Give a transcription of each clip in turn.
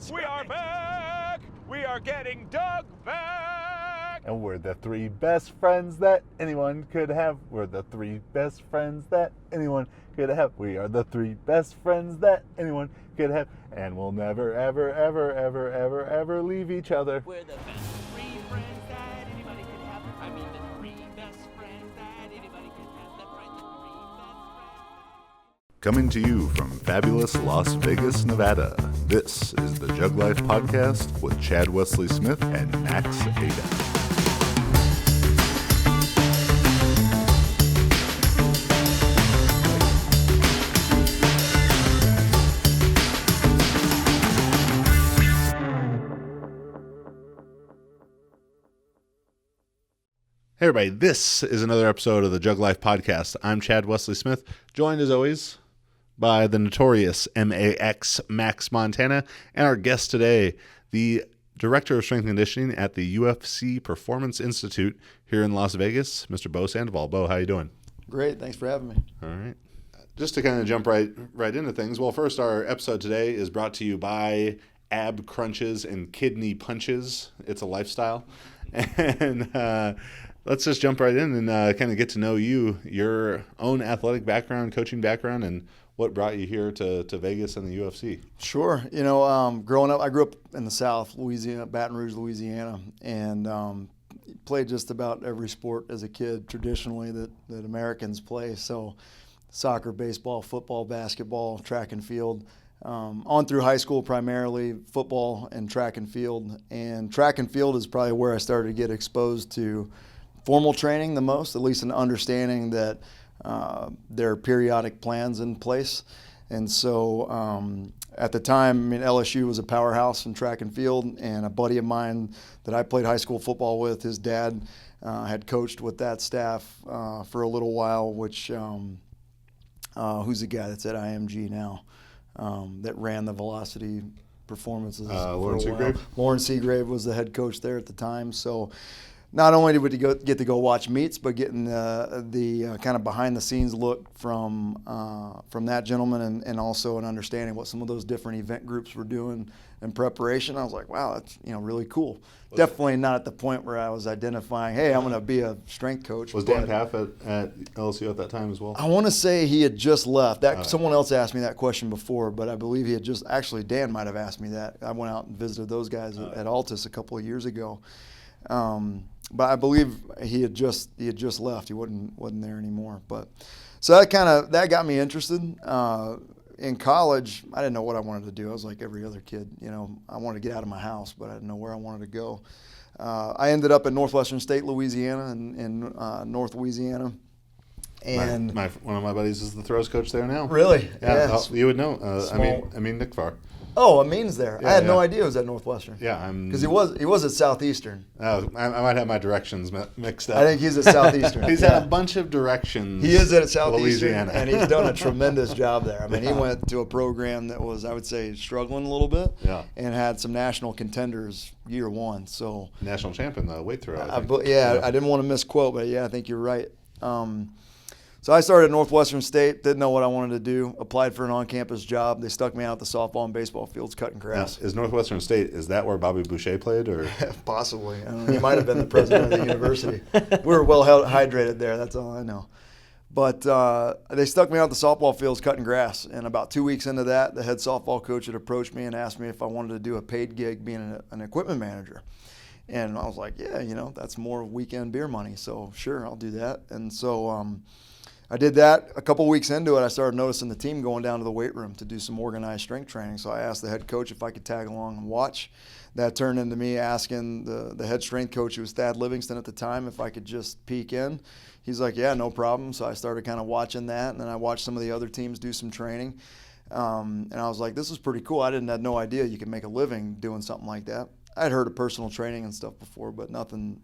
We are back! We are getting Doug back! And we're the three best friends that anyone could have. We're the three best friends that anyone could have. We are the three best friends that anyone could have. And we'll never, ever, ever, ever, ever, ever leave each other. We're the best three friends that anybody could have. I mean, the three best friends that anybody could have. That's right, the three best friends. Coming to you from fabulous Las Vegas, Nevada, this is the JuggLife podcast with Chad Wesley Smith and Max Ada. Hey everybody, this is another episode of the JuggLife podcast. I'm Chad Wesley Smith, joined as always by the notorious MAX Max Montana, and our guest today, the Director of Strength and Conditioning at the UFC Performance Institute here in Las Vegas, Mr. Bo Sandoval. Bo, how you doing? Great, thanks for having me. All right. Just to kind of jump right into things, well, first, our episode today is brought to you by Ab Crunches and Kidney Punches. It's a lifestyle. And let's just jump right in and kind of get to know you, your own athletic background, coaching background, and what brought you here to Vegas and the UFC. Sure. You know, growing up, I grew up in the South, Louisiana, Baton Rouge, Louisiana, and played just about every sport as a kid traditionally that Americans play. So soccer, baseball, football, basketball, track and field. On through high school, primarily football and track and field. And track and field is probably where I started to get exposed to formal training the most, at least an understanding that there are periodic plans in place. And so at the time, I mean, LSU was a powerhouse in track and field, and a buddy of mine that I played high school football with, his dad had coached with that staff for a little while, which who's the guy that's at IMG now that ran the Velocity Performances Lawrence Seagrave? Lawrence Seagrave was the head coach there at the time. So not only did we get to go watch meets, but getting the kind of behind-the-scenes look from that gentleman, and also an understanding what some of those different event groups were doing in preparation. I was like, wow, that's really cool. Definitely not at the point where I was identifying, hey, I'm going to be a strength coach. Was Dan Paff at LSU at that time as well? I want to say he had just left. Someone else asked me that question before, but I believe he had just, actually Dan might have asked me that. I went out and visited those guys at Altus a couple of years ago. But I believe he had just left. He wasn't there anymore. But so that got me interested. In college, I didn't know what I wanted to do. I was like every other kid, I wanted to get out of my house, but I didn't know where I wanted to go. I ended up at Northwestern State, Louisiana, in North Louisiana. And one of my buddies is the throws coach there now. Really? Yeah, Yeah. you would know. I mean Nick Farr. Oh, Amin's there. Yeah, I had no yeah. idea he was at Northwestern. Yeah, because he was at Southeastern. I might have my directions mixed up. I think he's at Southeastern. He's had a bunch of directions. He is at Southeastern, Louisiana. and he's done a tremendous job there. I mean, he went to a program that was, I would say, struggling a little bit, and had some national contenders year one. So national champion, the weight throw. I didn't want to misquote, but I think you're right. So I started at Northwestern State, didn't know what I wanted to do, applied for an on-campus job. They stuck me out the softball and baseball fields cutting grass. Now, is Northwestern State, is that where Bobby Boucher played? Or Possibly. I don't know. He might have been the president of the university. We were well hydrated there, that's all I know. But they stuck me out the softball fields cutting grass. And about 2 weeks into that, the head softball coach had approached me and asked me if I wanted to do a paid gig being an equipment manager. And I was like, yeah, that's more weekend beer money. So sure, I'll do that. And so I did that. A couple weeks into it, I started noticing the team going down to the weight room to do some organized strength training. So I asked the head coach if I could tag along and watch. That turned into me asking the head strength coach, who was Thad Livingston at the time, if I could just peek in. He's like, yeah, no problem. So I started kind of watching that, and then I watched some of the other teams do some training. And I was like, this is pretty cool. I had no idea you could make a living doing something like that. I'd heard of personal training and stuff before, but nothing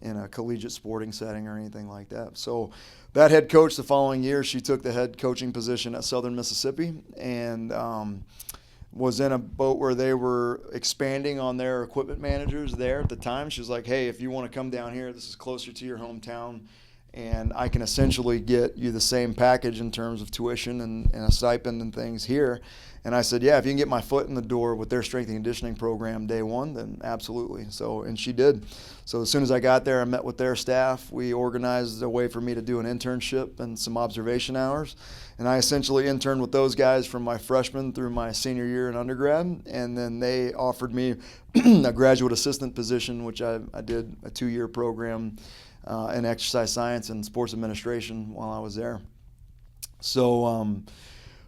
in a collegiate sporting setting or anything like that. So that head coach, the following year, she took the head coaching position at Southern Mississippi, and was in a boat where they were expanding on their equipment managers there at the time. She was like, hey, if you want to come down here, this is closer to your hometown, and I can essentially get you the same package in terms of tuition and a stipend and things here. And I said, yeah, if you can get my foot in the door with their strength and conditioning program day one, then absolutely. So, and she did. So as soon as I got there, I met with their staff. We organized a way for me to do an internship and some observation hours. And I essentially interned with those guys from my freshman through my senior year in undergrad. And then they offered me a graduate assistant position, which I did a 2-year program in exercise science and sports administration while I was there. So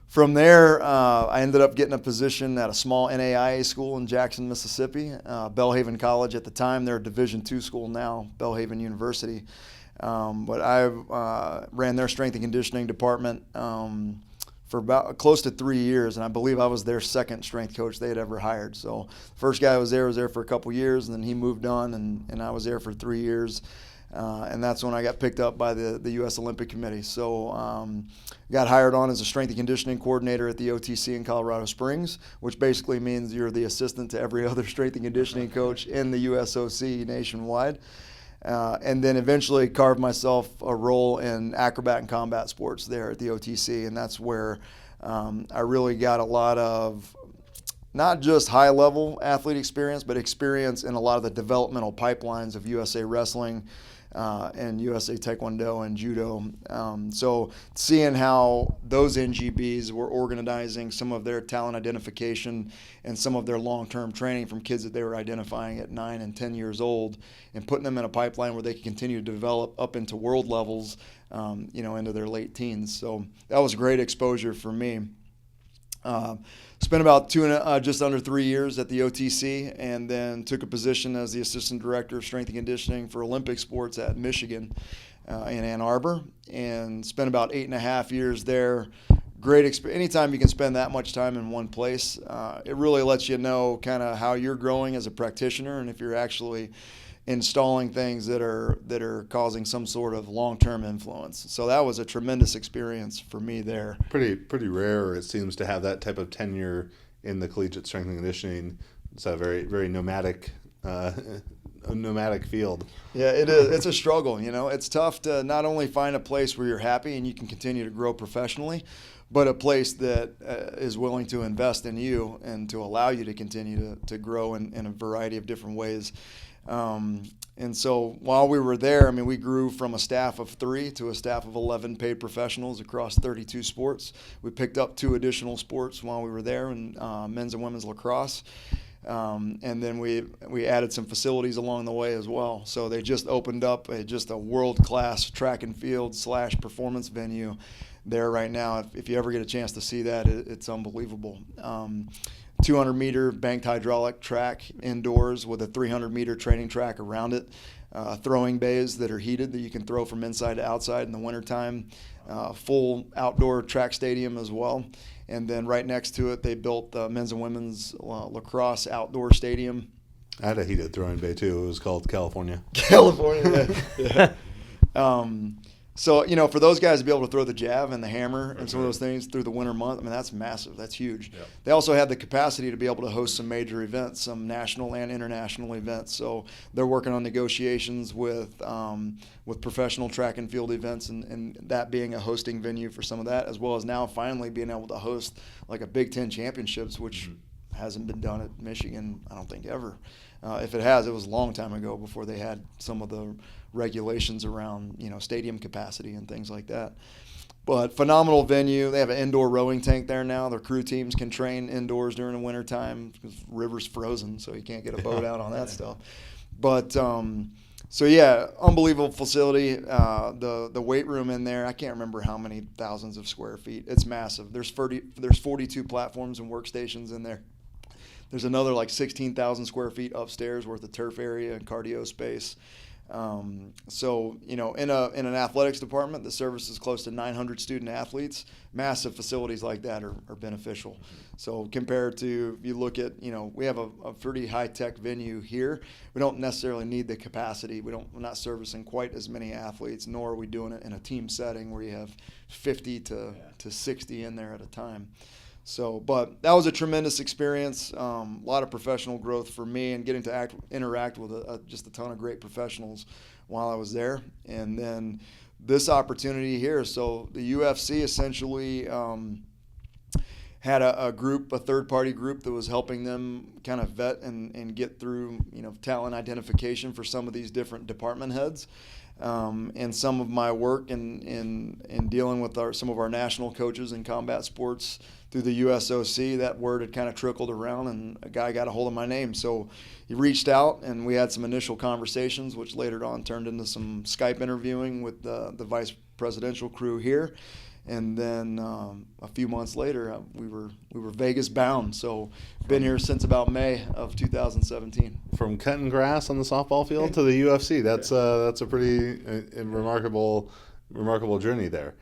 from there, I ended up getting a position at a small NAIA school in Jackson, Mississippi. Belhaven College at the time, they're a Division II school now, Belhaven University. But I ran their strength and conditioning department for about close to 3 years, and I believe I was their second strength coach they had ever hired. So the first guy was there for a couple years, and then he moved on, and I was there for 3 years. And that's when I got picked up by the U.S. Olympic Committee. So got hired on as a strength and conditioning coordinator at the OTC in Colorado Springs, which basically means you're the assistant to every other strength and conditioning coach in the USOC nationwide. And then eventually carved myself a role in acrobat and combat sports there at the OTC, and that's where I really got a lot of not just high-level athlete experience, but experience in a lot of the developmental pipelines of USA Wrestling and USA Taekwondo and Judo. So seeing how those NGBs were organizing some of their talent identification and some of their long-term training from kids that they were identifying at 9 and 10 years old and putting them in a pipeline where they could continue to develop up into world levels, into their late teens. So that was great exposure for me. Spent about just under 3 years at the OTC, and then took a position as the assistant director of strength and conditioning for Olympic sports at Michigan in Ann Arbor, and spent about 8.5 years there. Great experience. Anytime you can spend that much time in one place, it really lets you know kind of how you're growing as a practitioner, and if you're actually installing things that are causing some sort of long-term influence. So that was a tremendous experience for me there. Pretty rare, it seems, to have that type of tenure in the collegiate strength and conditioning. It's a very, very nomadic field. Yeah, it is. It's a struggle. It's tough to not only find a place where you're happy and you can continue to grow professionally, but a place that is willing to invest in you and to allow you to continue to grow in a variety of different ways. And so while we were there, we grew from a staff of 3 to a staff of 11 paid professionals across 32 sports. We picked up 2 additional sports while we were there, in men's and women's lacrosse. And then we added some facilities along the way as well. So they just opened up a world-class track and field / performance venue there right now. If you ever get a chance to see that, it's unbelievable. 200-meter banked hydraulic track indoors with a 300-meter training track around it. Throwing bays that are heated that you can throw from inside to outside in the wintertime. Full outdoor track stadium as well. And then right next to it, they built the men's and women's lacrosse outdoor stadium. I had a heated throwing bay too. It was called California. California, yeah. So, for those guys to be able to throw the jab and the hammer and some of those things through the winter month, that's massive. That's huge. Yep. They also had the capacity to be able to host some major events, some national and international events. So they're working on negotiations with professional track and field events, and that being a hosting venue for some of that, as well as now finally being able to host like a Big Ten championships, which hasn't been done at Michigan, I don't think, ever. If it has, it was a long time ago before they had some of the regulations around, stadium capacity and things like that. But phenomenal venue. They have an indoor rowing tank there now. Their crew teams can train indoors during the winter time because the river's frozen, so you can't get a boat out on that stuff. But so yeah, unbelievable facility. The weight room in there, I can't remember how many thousands of square feet. It's massive. There's 42 platforms and workstations in there. There's another like 16,000 square feet upstairs worth of turf area and cardio space. So, in an athletics department that services close to 900 student athletes, massive facilities like that are beneficial. So compared to, if you look at, we have a pretty high-tech venue here. We don't necessarily need the capacity. We're not servicing quite as many athletes, nor are we doing it in a team setting where you have 50 to 60 in there at a time. So, but that was a tremendous experience, a lot of professional growth for me, and getting to interact with just a ton of great professionals while I was there. And then this opportunity here, so the UFC essentially had a group, a third-party group that was helping them kind of vet and get through, talent identification for some of these different department heads. And some of my work in dealing with some of our national coaches in combat sports through the USOC, that word had kind of trickled around, and a guy got a hold of my name. So he reached out, and we had some initial conversations, which later on turned into some Skype interviewing with the vice presidential crew here. And then a few months later, we were Vegas bound. So been here since about May of 2017. From cutting grass on the softball field to the UFC, that's a pretty remarkable journey there.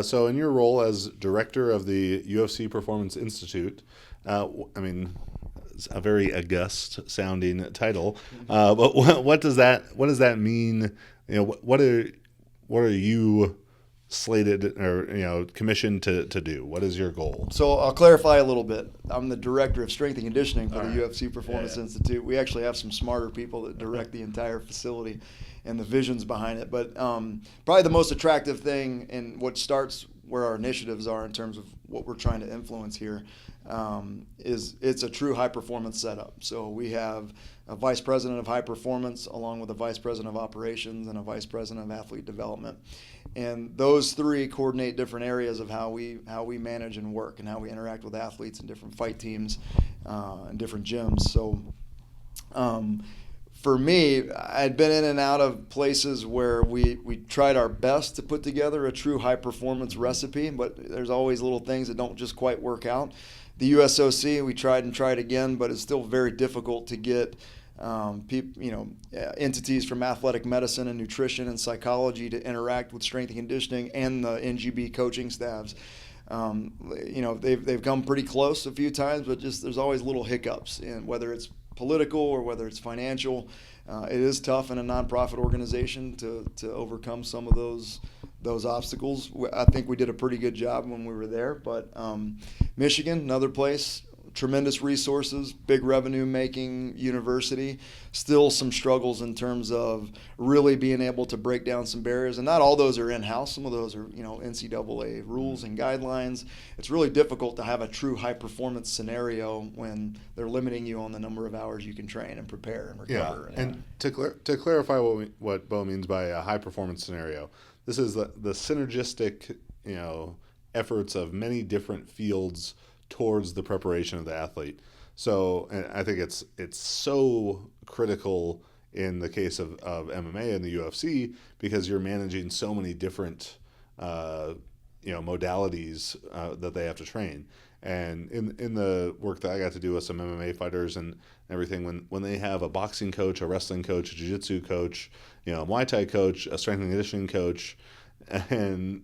So in your role as director of the UFC Performance Institute, it's a very august sounding title, but what does that mean? What are you slated or commissioned to do? What is your goal? So I'll clarify a little bit. I'm the director of strength and conditioning for the UFC Performance Institute. We actually have some smarter people that direct the entire facility and the visions behind it. But probably the most attractive thing, and what starts where our initiatives are in terms of what we're trying to influence here, is it's a true high performance setup. So we have a vice president of high performance along with a vice president of operations and a vice president of athlete development. And those three coordinate different areas of how we manage and work and how we interact with athletes in different fight teams and different gyms. So for me, I'd been in and out of places where we tried our best to put together a true high performance recipe, but there's always little things that don't just quite work out. The USOC, we tried again, but it's still very difficult to get entities from athletic medicine and nutrition and psychology to interact with strength and conditioning and the NGB coaching staffs. They've come pretty close a few times, but just there's always little hiccups, and whether it's political or whether it's financial, it is tough in a nonprofit organization to overcome some of those obstacles. I think we did a pretty good job when we were there, but Michigan, another place, tremendous resources, big revenue making university, still some struggles in terms of really being able to break down some barriers. And not all those are in-house. Some of those are, NCAA rules and guidelines. It's really difficult to have a true high performance scenario when they're limiting you on the number of hours you can train and prepare and recover. Yeah, and to clarify what Bo means by a high performance scenario, this is the synergistic, efforts of many different fields towards the preparation of the athlete. So, and I think it's so critical in the case of MMA and the UFC, because you're managing so many different modalities that they have to train. And in the work that I got to do with some MMA fighters and everything, when they have a boxing coach, a wrestling coach, a jiu-jitsu coach, a Muay Thai coach, a strength and conditioning coach, and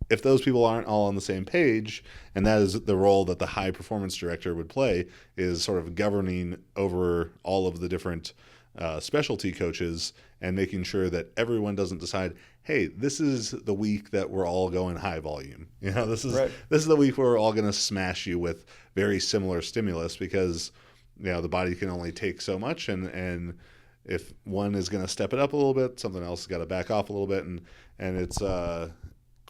if those people aren't all on the same page, and that is the role that the high performance director would play, is sort of governing over all of the different specialty coaches and making sure that everyone doesn't decide, hey, this is the week that we're all going high volume. This is the week where we're all going to smash you with very similar stimulus, because the body can only take so much, and if one is going to step it up a little bit, something else has got to back off a little bit, and it's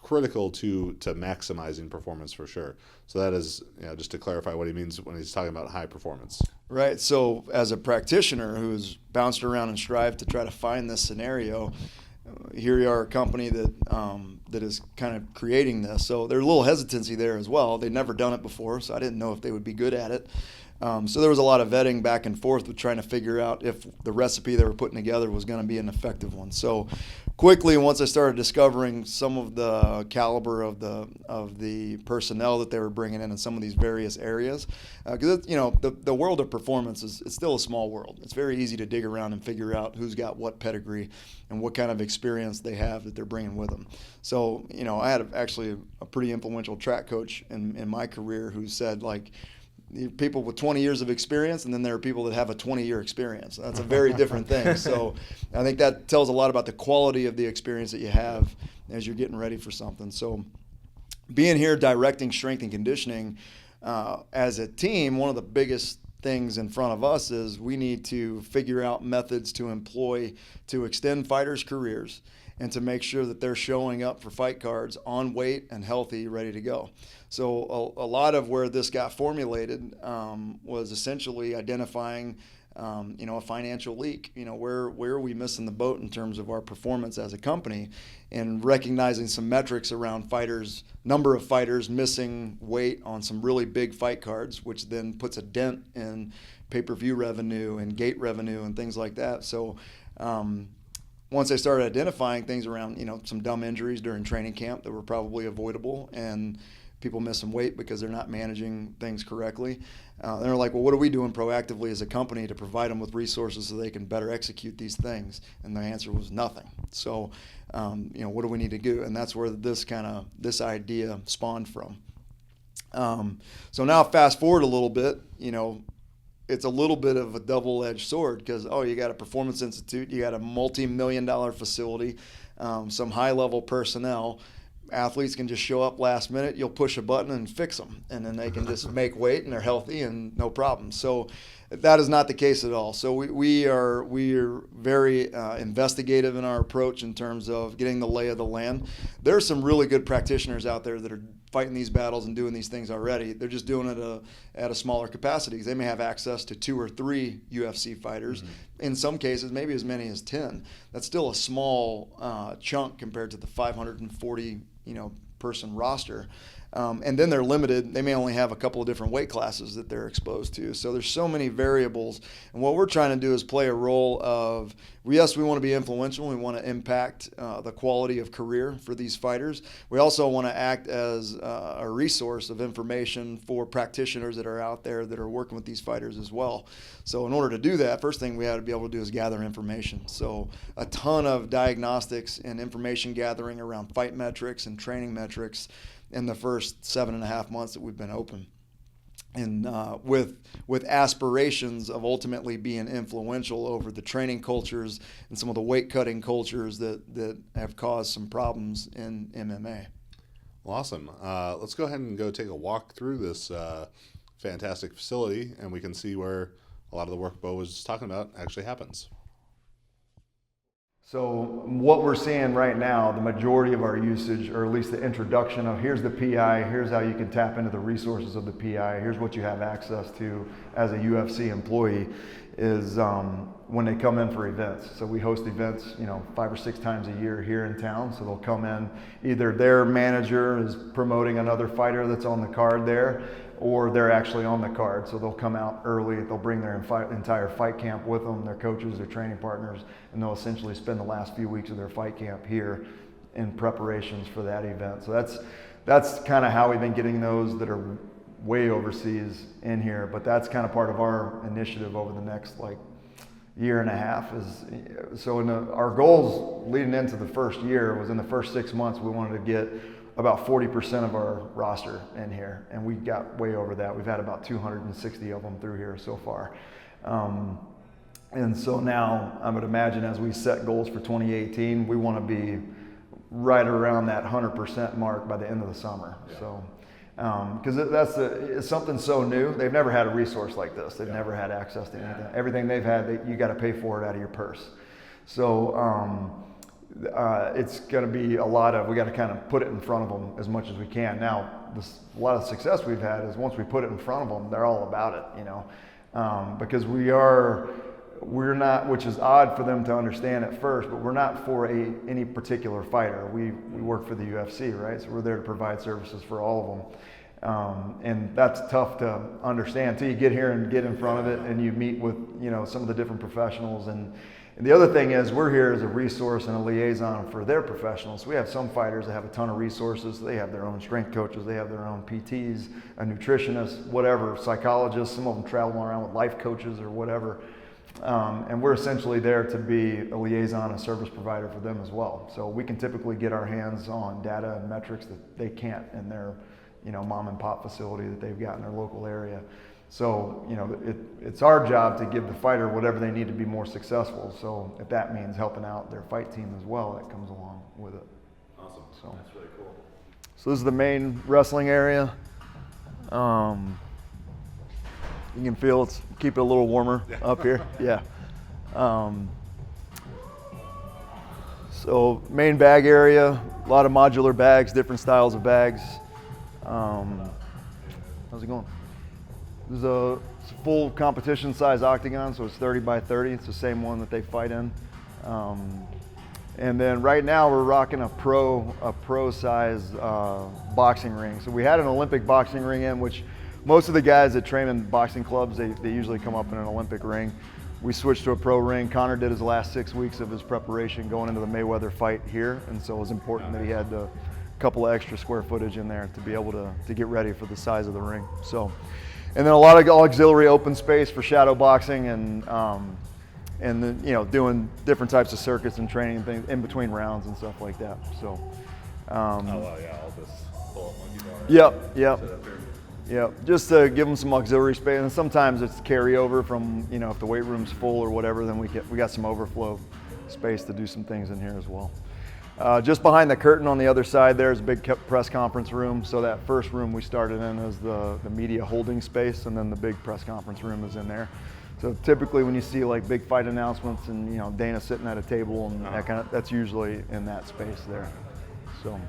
critical to maximizing performance for sure. So that is, just to clarify what he means when he's talking about high performance. Right. So as a practitioner who's bounced around and strived to try to find this scenario, here you are, a company that is kind of creating this. So there's a little hesitancy there as well. They'd never done it before, so I didn't know if they would be good at it. So there was a lot of vetting back and forth with trying to figure out if the recipe they were putting together was going to be an effective one. So quickly, once I started discovering some of the caliber of the personnel that they were bringing in some of these various areas, because the world of performance it's still a small world. It's very easy to dig around and figure out who's got what pedigree and what kind of experience they have that they're bringing with them. So I had actually a pretty influential track coach in my career who said, people with 20 years of experience, and then there are people that have a 20-year experience. That's a very different thing. So I think that tells a lot about the quality of the experience that you have as you're getting ready for something. So being here directing strength and conditioning as a team, one of the biggest things in front of us is we need to figure out methods to employ to extend fighters' careers and to make sure that they're showing up for fight cards on weight and healthy, ready to go. So a lot of where this got formulated was essentially identifying a financial leak. Where are we missing the boat in terms of our performance as a company, and recognizing some metrics around fighters, number of fighters missing weight on some really big fight cards, which then puts a dent in pay-per-view revenue and gate revenue and things like that. So once I started identifying things around, some dumb injuries during training camp that were probably avoidable, and people missing weight because they're not managing things correctly. They're like, well, what are we doing proactively as a company to provide them with resources so they can better execute these things? And the answer was nothing. So, what do we need to do? And that's where this idea spawned from. So now fast forward a little bit, it's a little bit of a double-edged sword because, you got a Performance Institute, you got a multi-million-dollar facility, some high-level personnel. Athletes can just show up last minute, you'll push a button and fix them, and then they can just make weight and they're healthy and no problem. So that is not the case at all. So we are very investigative in our approach in terms of getting the lay of the land. There are some really good practitioners out there that are fighting these battles and doing these things already. They're just doing it at a smaller capacity because they may have access to 2 or 3 UFC fighters. Mm-hmm. In some cases, maybe as many as 10. That's still a small chunk compared to the 540 person roster. And then they're limited. They may only have a couple of different weight classes that they're exposed to. So there's so many variables. And what we're trying to do is play a role of, yes, we want to be influential. We want to impact the quality of career for these fighters. We also want to act as a resource of information for practitioners that are out there that are working with these fighters as well. So in order to do that, first thing we had to be able to do is gather information. So a ton of diagnostics and information gathering around fight metrics and training metrics in the first 7.5 months that we've been open, and with aspirations of ultimately being influential over the training cultures and some of the weight cutting cultures that have caused some problems in MMA. Well, awesome. Let's go ahead and go take a walk through this fantastic facility, and we can see where a lot of the work Bo was talking about actually happens. So what we're seeing right now, the majority of our usage, or at least the introduction of here's the PI, here's how you can tap into the resources of the PI, here's what you have access to as a UFC employee, is when they come in for events. So we host events, 5 or 6 times a year here in town. So they'll come in, either their manager is promoting another fighter that's on the card there, or they're actually on the card. So they'll come out early, they'll bring their entire fight camp with them, their coaches, their training partners, and they'll essentially spend the last few weeks of their fight camp here in preparations for that event. So that's kind of how we've been getting those that are way overseas in here, but that's kind of part of our initiative over the next year and a half. Our goals leading into the first year was in the first 6 months we wanted to get about 40% of our roster in here, and we got way over that. We've had about 260 of them through here so far. And so now I would imagine as we set goals for 2018, we want to be right around that 100% mark by the end of the summer. Yeah. So, because it's something so new. They've never had a resource like this. They've never had access to anything. Everything they've had, you got to pay for it out of your purse. So it's going to be we got to kind of put it in front of them as much as we can. Now, a lot of success we've had is once we put it in front of them, they're all about it, because we're not, which is odd for them to understand at first, but we're not for any particular fighter. We work for the UFC, right? So we're there to provide services for all of them. And that's tough to understand until you get here and get in front of it and you meet with, some of the different professionals. And the other thing is we're here as a resource and a liaison for their professionals. We have some fighters that have a ton of resources. They have their own strength coaches. They have their own PTs, a nutritionist, whatever, psychologists. Some of them travel around with life coaches or whatever. And we're essentially there to be a liaison, a service provider for them as well. So we can typically get our hands on data and metrics that they can't in their, mom and pop facility that they've got in their local area. So, it's our job to give the fighter whatever they need to be more successful. So if that means helping out their fight team as well, that comes along with it. Awesome. So that's really cool. So this is the main wrestling area. You can feel keep it a little warmer up here. Yeah. So So main bag area, a lot of modular bags, different styles of bags. How's it going? There's it's a full competition size octagon, so it's 30 by 30. It's the same one that they fight in. And then right now we're rocking a pro size boxing ring. So we had an Olympic boxing ring in, which most of the guys that train in boxing clubs, they usually come up in an Olympic ring. We switched to a pro ring. Connor did his last 6 weeks of his preparation going into the Mayweather fight here, and so it was important that he had a couple of extra square footage in there to be able to get ready for the size of the ring. So, and then a lot of auxiliary open space for shadow boxing and then, you know, doing different types of circuits and training things in between rounds and stuff like that. So, oh wow, yeah, all this pull-up monkey bar. Yep. Yeah, just to give them some auxiliary space, and sometimes it's carryover from, you know, if the weight room's full or whatever, then we got some overflow space to do some things in here as well. Just behind the curtain on the other side there's a big press conference room. So that first room we started in is the media holding space, and then the big press conference room is in there. So typically when you see like big fight announcements and, you know, Dana sitting at a table and that's usually in that space there. So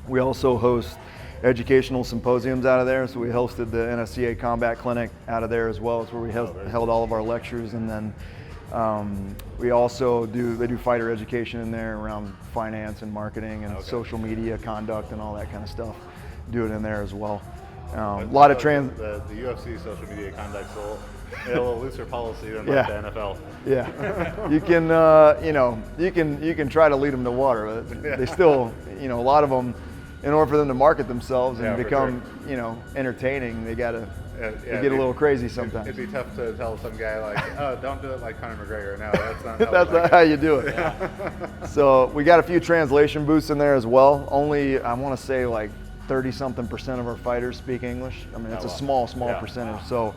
we also host educational symposiums out of there. So we hosted the NSCA Combat Clinic out of there as well. It's where we held all of our lectures. And then we also they do fighter education in there around finance and marketing and social media conduct and all that kind of stuff. Do it in there as well. A lot of the UFC social media conduct's a little looser policy than like the NFL. Yeah, you can you know, you can try to lead them to water. But they still, you know, a lot of them, in order for them to market themselves and become, you know, entertaining, they gotta get a little crazy sometimes. It'd be tough to tell some guy like, oh, don't do it like Conor McGregor. No, that's not. That's not how you do it. So we got a few translation booths in there as well. Only, I want to say like 30-something% of our fighters speak English. I mean, it's a small percentage. So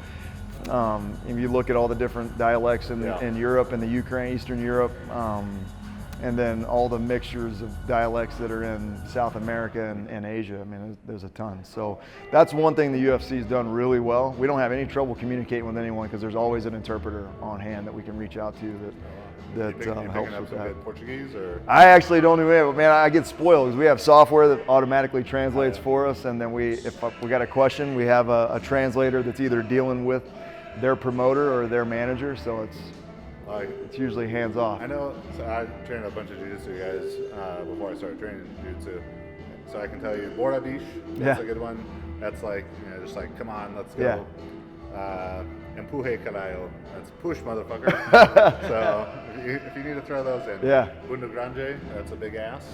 if you look at all the different dialects in Europe and the Ukraine, Eastern Europe, and then all the mixtures of dialects that are in South America and Asia, I mean, there's a ton. So that's one thing the UFC's done really well. We don't have any trouble communicating with anyone because there's always an interpreter on hand that we can reach out to that helps with that. Good Portuguese, or? I actually don't do it, but man, I get spoiled because we have software that automatically translates for us, and then if we got a question, we have a translator that's either dealing with their promoter or their manager, so it's usually hands off. I know, so I trained a bunch of jiu-jitsu guys before I started training jiu-jitsu. So I can tell you, Bora Bish, that's a good one. That's like, you know, just like, come on, let's go. Empuje carajo, that's push, motherfucker. So if you need to throw those in. Bundo Grande, that's a big ass.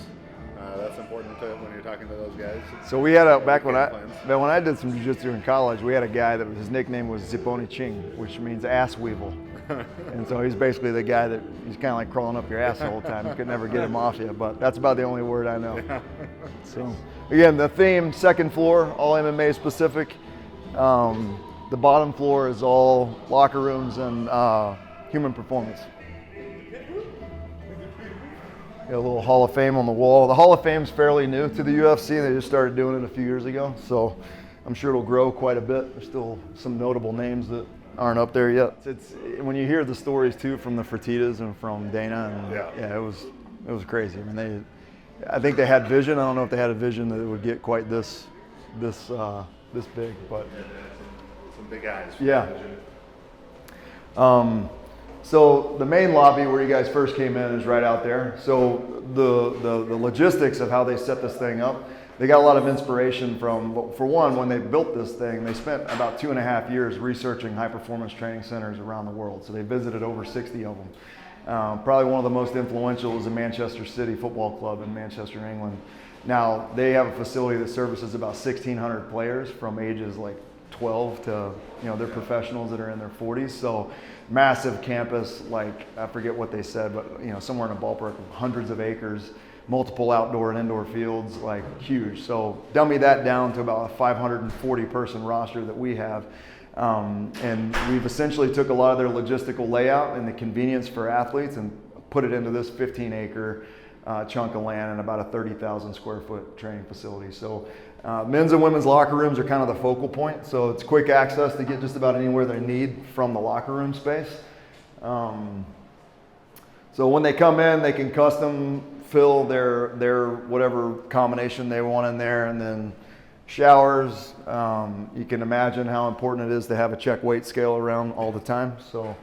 That's important when you're talking to those guys. So we had back when I did some jiu-jitsu in college, we had a guy that his nickname was Ziponi Ching, which means ass weevil. And so he's basically the guy that he's kind of like crawling up your ass the whole time. You could never get him off you, but that's about the only word I know. So again, the theme, second floor, all MMA specific. The bottom floor is all locker rooms and human performance. Got a little Hall of Fame on the wall. The Hall of Fame's fairly new to the UFC. They just started doing it a few years ago, so I'm sure it'll grow quite a bit. There's still some notable names that aren't up there yet. It's when you hear the stories too from the Fertittas and from Dana, and it was crazy. I mean, I think they had vision. I don't know if they had a vision that it would get quite this big, but some big eyes. So the main lobby where you guys first came in is right out there. So the logistics of how they set this thing up, they got a lot of inspiration from, for one, when they built this thing, they spent about 2.5 years researching high performance training centers around the world. So they visited over 60 of them. Probably one of the most influential is the Manchester City Football Club in Manchester, England. Now they have a facility that services about 1,600 players from ages like 12 to, you know, they're professionals that are in their 40s. So massive campus, like I forget what they said, but you know, somewhere in a ballpark of hundreds of acres, multiple outdoor and indoor fields, like huge. So dummy that down to about a 540 person roster that we have. And we've essentially took a lot of their logistical layout and the convenience for athletes and put it into this 15-acre chunk of land and about a 30,000 square foot training facility. So men's and women's locker rooms are kind of the focal point. So it's quick access to get just about anywhere they need from the locker room space. So when they come in, they can custom fill their whatever combination they want in there, and then showers. You can imagine how important it is to have a check weight scale around all the time. So,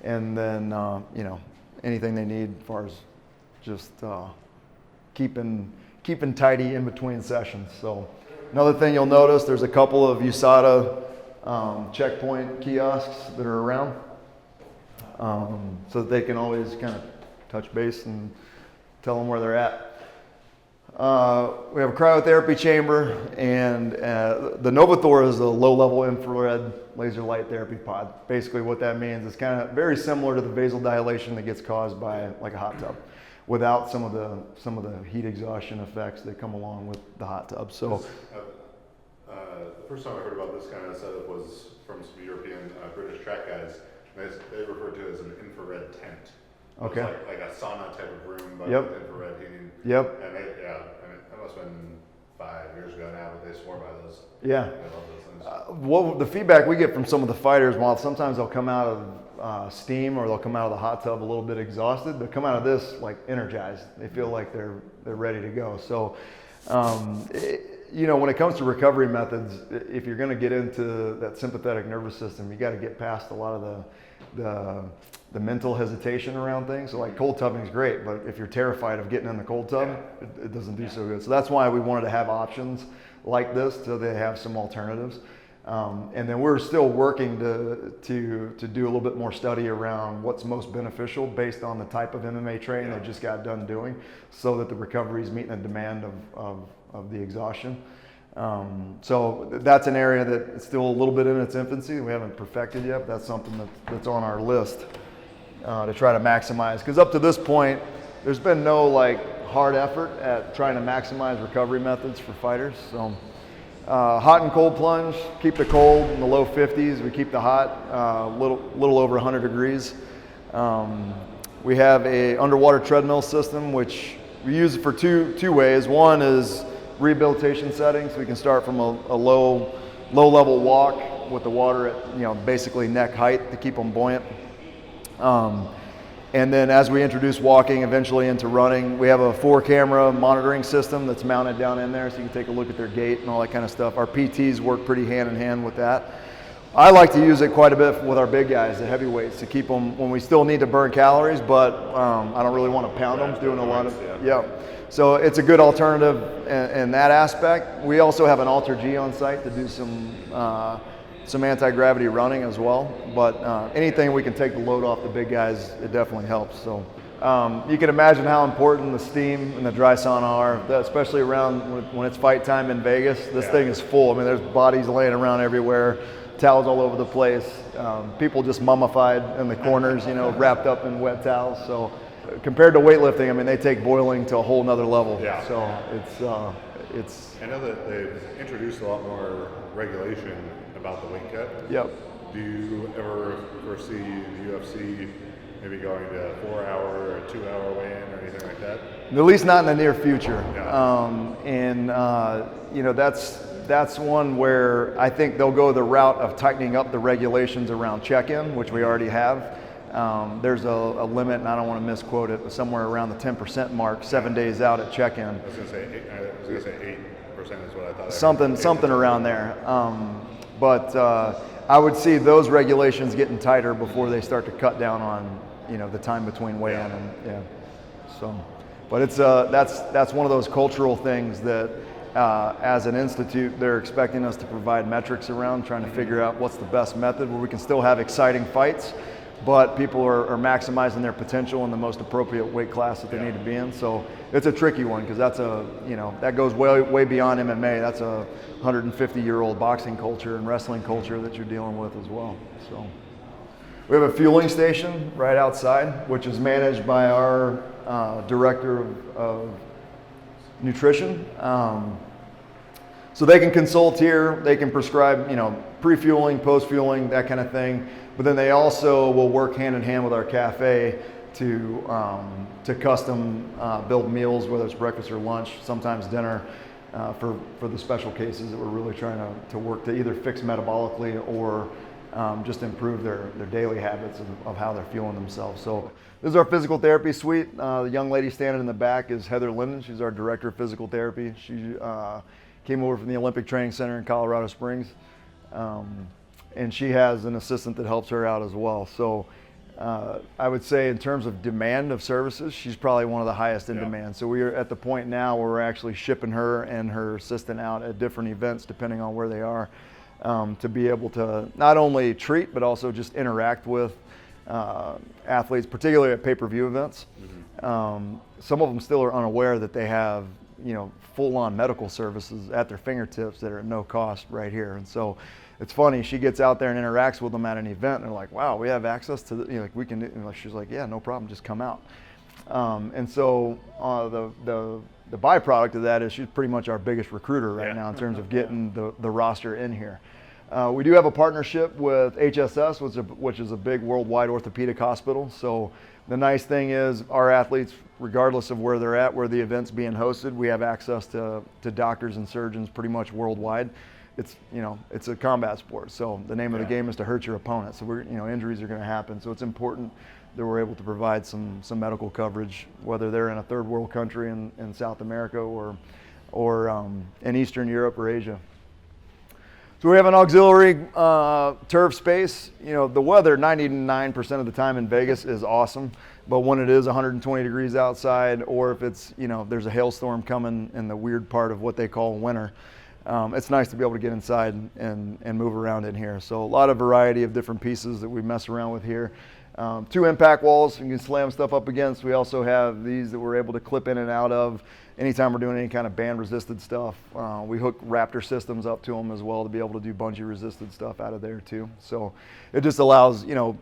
and then you know, anything they need as far as just keeping tidy in between sessions. So another thing you'll notice, there's a couple of USADA checkpoint kiosks that are around, so that they can always kind of touch base and tell them where they're at. We have a cryotherapy chamber, and the Novathor is a low-level infrared laser light therapy pod. Basically what that means is kind of very similar to the vasodilation that gets caused by like a hot tub, without some of the heat exhaustion effects that come along with the hot tub. So the first time I heard about this kind of setup was from some European British track guys. They referred to it as an infrared tent. Okay. It's like a sauna type of room, but Yep. with infrared heating. Yep. And that must have been 5 years ago now, but they swore by those. Yeah. They love those things. Well, the feedback we get from some of the fighters, while sometimes they'll come out of steam or they'll come out of the hot tub a little bit exhausted, they'll come out of this like energized. They feel like they're ready to go. So, you know, when it comes to recovery methods, if you're going to get into that sympathetic nervous system, you got to get past a lot of the mental hesitation around things. So like cold tubbing is great, but if you're terrified of getting in the cold tub, it doesn't do so good. So that's why we wanted to have options like this, so they have some alternatives. And then we're still working to do a little bit more study around what's most beneficial based on the type of MMA training they just got done doing, so that the recovery is meeting the demand of the exhaustion. So that's an area that is still a little bit in its infancy. We haven't perfected yet, but that's something that's on our list to try to maximize. Because up to this point, there's been no like hard effort at trying to maximize recovery methods for fighters. So hot and cold plunge, keep the cold in the low 50s. We keep the hot little over 100 degrees. We have a underwater treadmill system, which we use it for two ways. One is rehabilitation settings. We can start from a low level walk with the water at basically neck height to keep them buoyant. And then as we introduce walking eventually into running, we have a 4-camera monitoring system that's mounted down in there, so you can take a look at their gait and all that kind of stuff. Our PTs work pretty hand in hand with that. I like to use it quite a bit with our big guys, the heavyweights, to keep them when we still need to burn calories, but I don't really want to pound them doing a lot of, So it's a good alternative in that aspect. We also have an Alter G on site to do some anti-gravity running as well, but anything we can take the load off the big guys, it definitely helps. So you can imagine how important the steam and the dry sauna are, especially around when it's fight time in Vegas. This thing is full. I mean, there's bodies laying around everywhere, towels all over the place, people just mummified in the corners, wrapped up in wet towels. So compared to weightlifting, I mean, they take boiling to a whole nother level. Yeah. So it's. I know that they've introduced a lot more regulation about the weight cut. Yep. Do you ever foresee the UFC maybe going to a 4-hour or a 2-hour weigh-in or anything like that? At least not in the near future. Yeah. That's one where I think they'll go the route of tightening up the regulations around check-in, which we already have. There's a limit, and I don't want to misquote it, but somewhere around the 10% mark, 7 days out at check-in. I was going to say 8% is what I thought. Something around there. But I would see those regulations getting tighter before they start to cut down on, the time between weigh-in and So, but it's that's one of those cultural things that as an institute they're expecting us to provide metrics around, trying to figure out what's the best method where we can still have exciting fights, but people are maximizing their potential in the most appropriate weight class that they need to be in. So it's a tricky one because that's that goes way beyond MMA. That's a 150-year-old boxing culture and wrestling culture that you're dealing with as well. So we have a fueling station right outside, which is managed by our director of nutrition. So they can consult here. They can prescribe, pre-fueling, post-fueling, that kind of thing. But then they also will work hand in hand with our cafe to custom build meals, whether it's breakfast or lunch, sometimes dinner, for the special cases that we're really trying to work to either fix metabolically or just improve their daily habits of how they're fueling themselves. So this is our physical therapy suite. The young lady standing in the back is Heather Linden. She's our director of physical therapy. She came over from the Olympic Training Center in Colorado Springs. And she has an assistant that helps her out as well. So I would say in terms of demand of services, she's probably one of the highest in demand. So we are at the point now where we're actually shipping her and her assistant out at different events depending on where they are, to be able to not only treat but also just interact with athletes, particularly at pay-per-view events. Some of them still are unaware that they have, you know, full-on medical services at their fingertips that are at no cost right here. And so it's funny, she gets out there and interacts with them at an event, and they're like, wow, we have access to, you know, like we can, you know, she's like, yeah, no problem, just come out. And so the byproduct of that is she's pretty much our biggest recruiter right now in terms of getting the roster in here. We do have a partnership with HSS, which is a big worldwide orthopedic hospital. So the nice thing is our athletes, regardless of where they're at, where the event's being hosted, we have access to doctors and surgeons pretty much worldwide. It's, you know, it's a combat sport, so the name of the game is to hurt your opponent. So we're, you know, injuries are going to happen. So it's important that we're able to provide some medical coverage, whether they're in a third world country in South America or in Eastern Europe or Asia. So we have an auxiliary turf space. You know, the weather 99% of the time in Vegas is awesome, but when it is 120 degrees outside, or if it's, you know, there's a hailstorm coming in the weird part of what they call winter, it's nice to be able to get inside and move around in here. So a lot of variety of different pieces that we mess around with here. 2 impact walls you can slam stuff up against. We also have these that we're able to clip in and out of anytime we're doing any kind of band resisted stuff. We hook Raptor systems up to them as well to be able to do bungee resisted stuff out of there too. So it just allows, you know,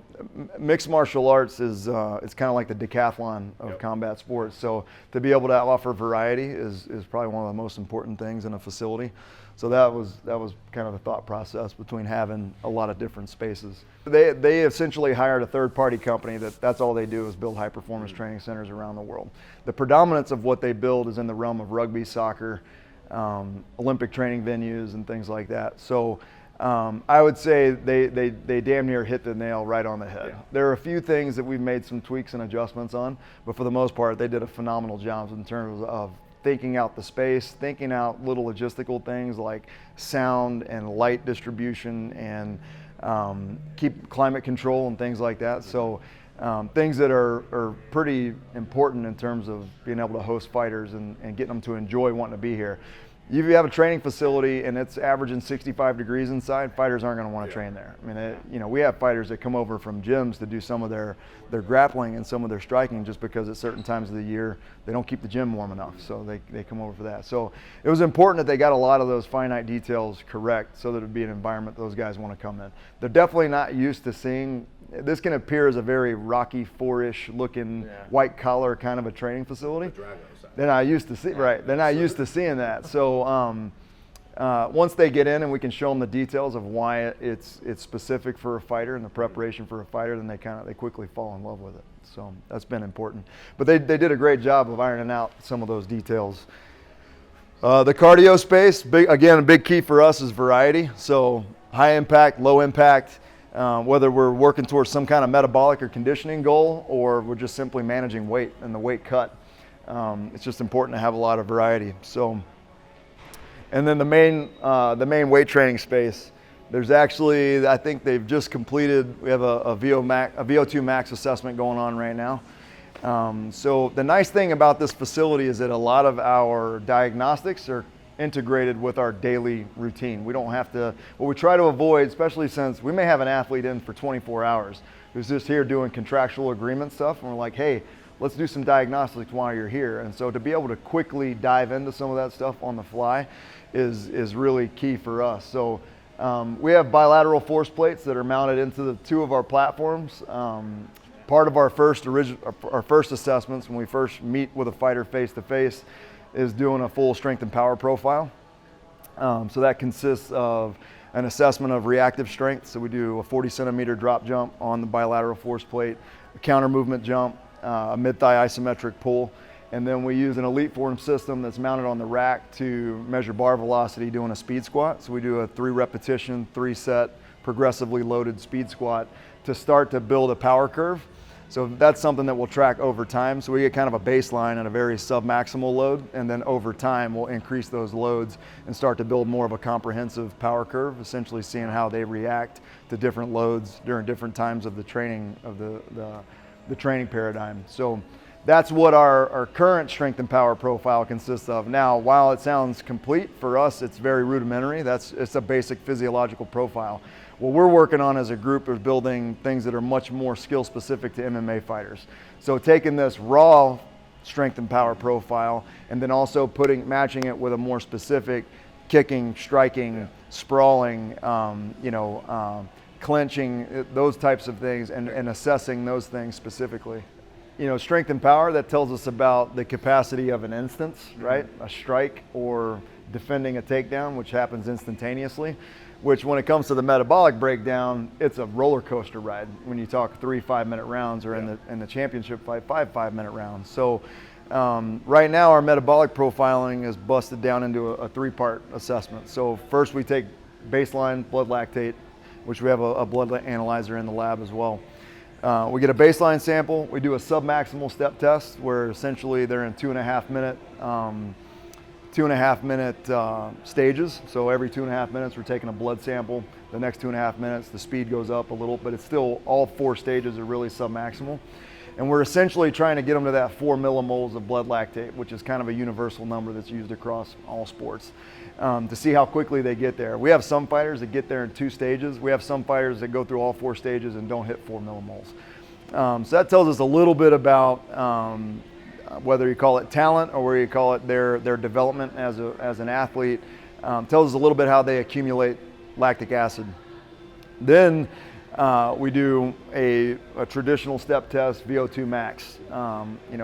mixed martial arts is it's kind of like the decathlon of combat sports. So to be able to offer variety is probably one of the most important things in a facility. So that was kind of the thought process between having a lot of different spaces. They essentially hired a third-party company that's all they do is build high-performance training centers around the world. The predominance of what they build is in the realm of rugby, soccer, Olympic training venues, and things like that. So I would say they damn near hit the nail right on the head. There are a few things that we've made some tweaks and adjustments on, but for the most part, they did a phenomenal job in terms of thinking out the space, thinking out little logistical things like sound and light distribution and keep climate control and things like that. So things that are pretty important in terms of being able to host fighters and getting them to enjoy wanting to be here. If you have a training facility and it's averaging 65 degrees inside, fighters aren't going to want to train there. I mean, you know, we have fighters that come over from gyms to do some of their grappling and some of their striking just because at certain times of the year they don't keep the gym warm enough, so they come over for that. So it was important that they got a lot of those finite details correct so that it would be an environment those guys want to come in. They're definitely not used to seeing, this can appear as a very Rocky IV-ish looking white collar kind of a training facility. They're not used to They're not used to seeing that. So once they get in and we can show them the details of why it's specific for a fighter and the preparation for a fighter, then they quickly fall in love with it. So that's been important. But they did a great job of ironing out some of those details. The cardio space, again, a big key for us is variety. So high impact, low impact. Whether we're working towards some kind of metabolic or conditioning goal, or we're just simply managing weight and the weight cut. It's just important to have a lot of variety. So, and then the main weight training space, there's actually, I think they've just completed, we have a VO2 max assessment going on right now. So the nice thing about this facility is that a lot of our diagnostics are integrated with our daily routine. We don't have to, what we try to avoid, especially since we may have an athlete in for 24 hours who's just here doing contractual agreement stuff, and we're like, hey, let's do some diagnostics while you're here. And so to be able to quickly dive into some of that stuff on the fly is really key for us. So we have bilateral force plates that are mounted into the 2 of our platforms. Part of our first assessments when we first meet with a fighter face to face is doing a full strength and power profile. So that consists of an assessment of reactive strength. So we do a 40 centimeter drop jump on the bilateral force plate, a counter movement jump, a mid-thigh isometric pull, and then we use an elite form system that's mounted on the rack to measure bar velocity doing a speed squat. So we do a 3 repetition, 3 set, progressively loaded speed squat to start to build a power curve. So that's something that we'll track over time. So we get kind of a baseline and a very sub-maximal load, and then over time we'll increase those loads and start to build more of a comprehensive power curve, essentially seeing how they react to different loads during different times of the training of the training paradigm. So that's what our current strength and power profile consists of. Now, while it sounds complete, for us it's very rudimentary. It's a basic physiological profile. What we're working on as a group is building things that are much more skill specific to MMA fighters. So taking this raw strength and power profile and then also matching it with a more specific kicking, striking, sprawling, clenching, those types of things, and assessing those things specifically. Strength and power, that tells us about the capacity of an instance, right? A strike or defending a takedown, which happens instantaneously, which when it comes to the metabolic breakdown, it's a roller coaster ride when you talk 3 5-minute rounds, or in the championship fight, 5 5-minute rounds. So right now our metabolic profiling is busted down into a 3-part assessment. So first we take baseline blood lactate, which we have a blood analyzer in the lab as well. We get a baseline sample. We do a submaximal step test where essentially they're in 2.5 minute stages. So every 2.5 minutes we're taking a blood sample. The next 2.5 minutes the speed goes up a little, but it's still all 4 stages are really submaximal. And we're essentially trying to get them to that 4 millimoles of blood lactate, which is kind of a universal number that's used across all sports, to see how quickly they get there. We have some fighters that get there in 2 stages. We have some fighters that go through all 4 stages and don't hit 4 millimoles. So that tells us a little bit about whether you call it talent or whether you call it their development as an athlete. Tells us a little bit how they accumulate lactic acid. Then we do a traditional step test, VO2 max.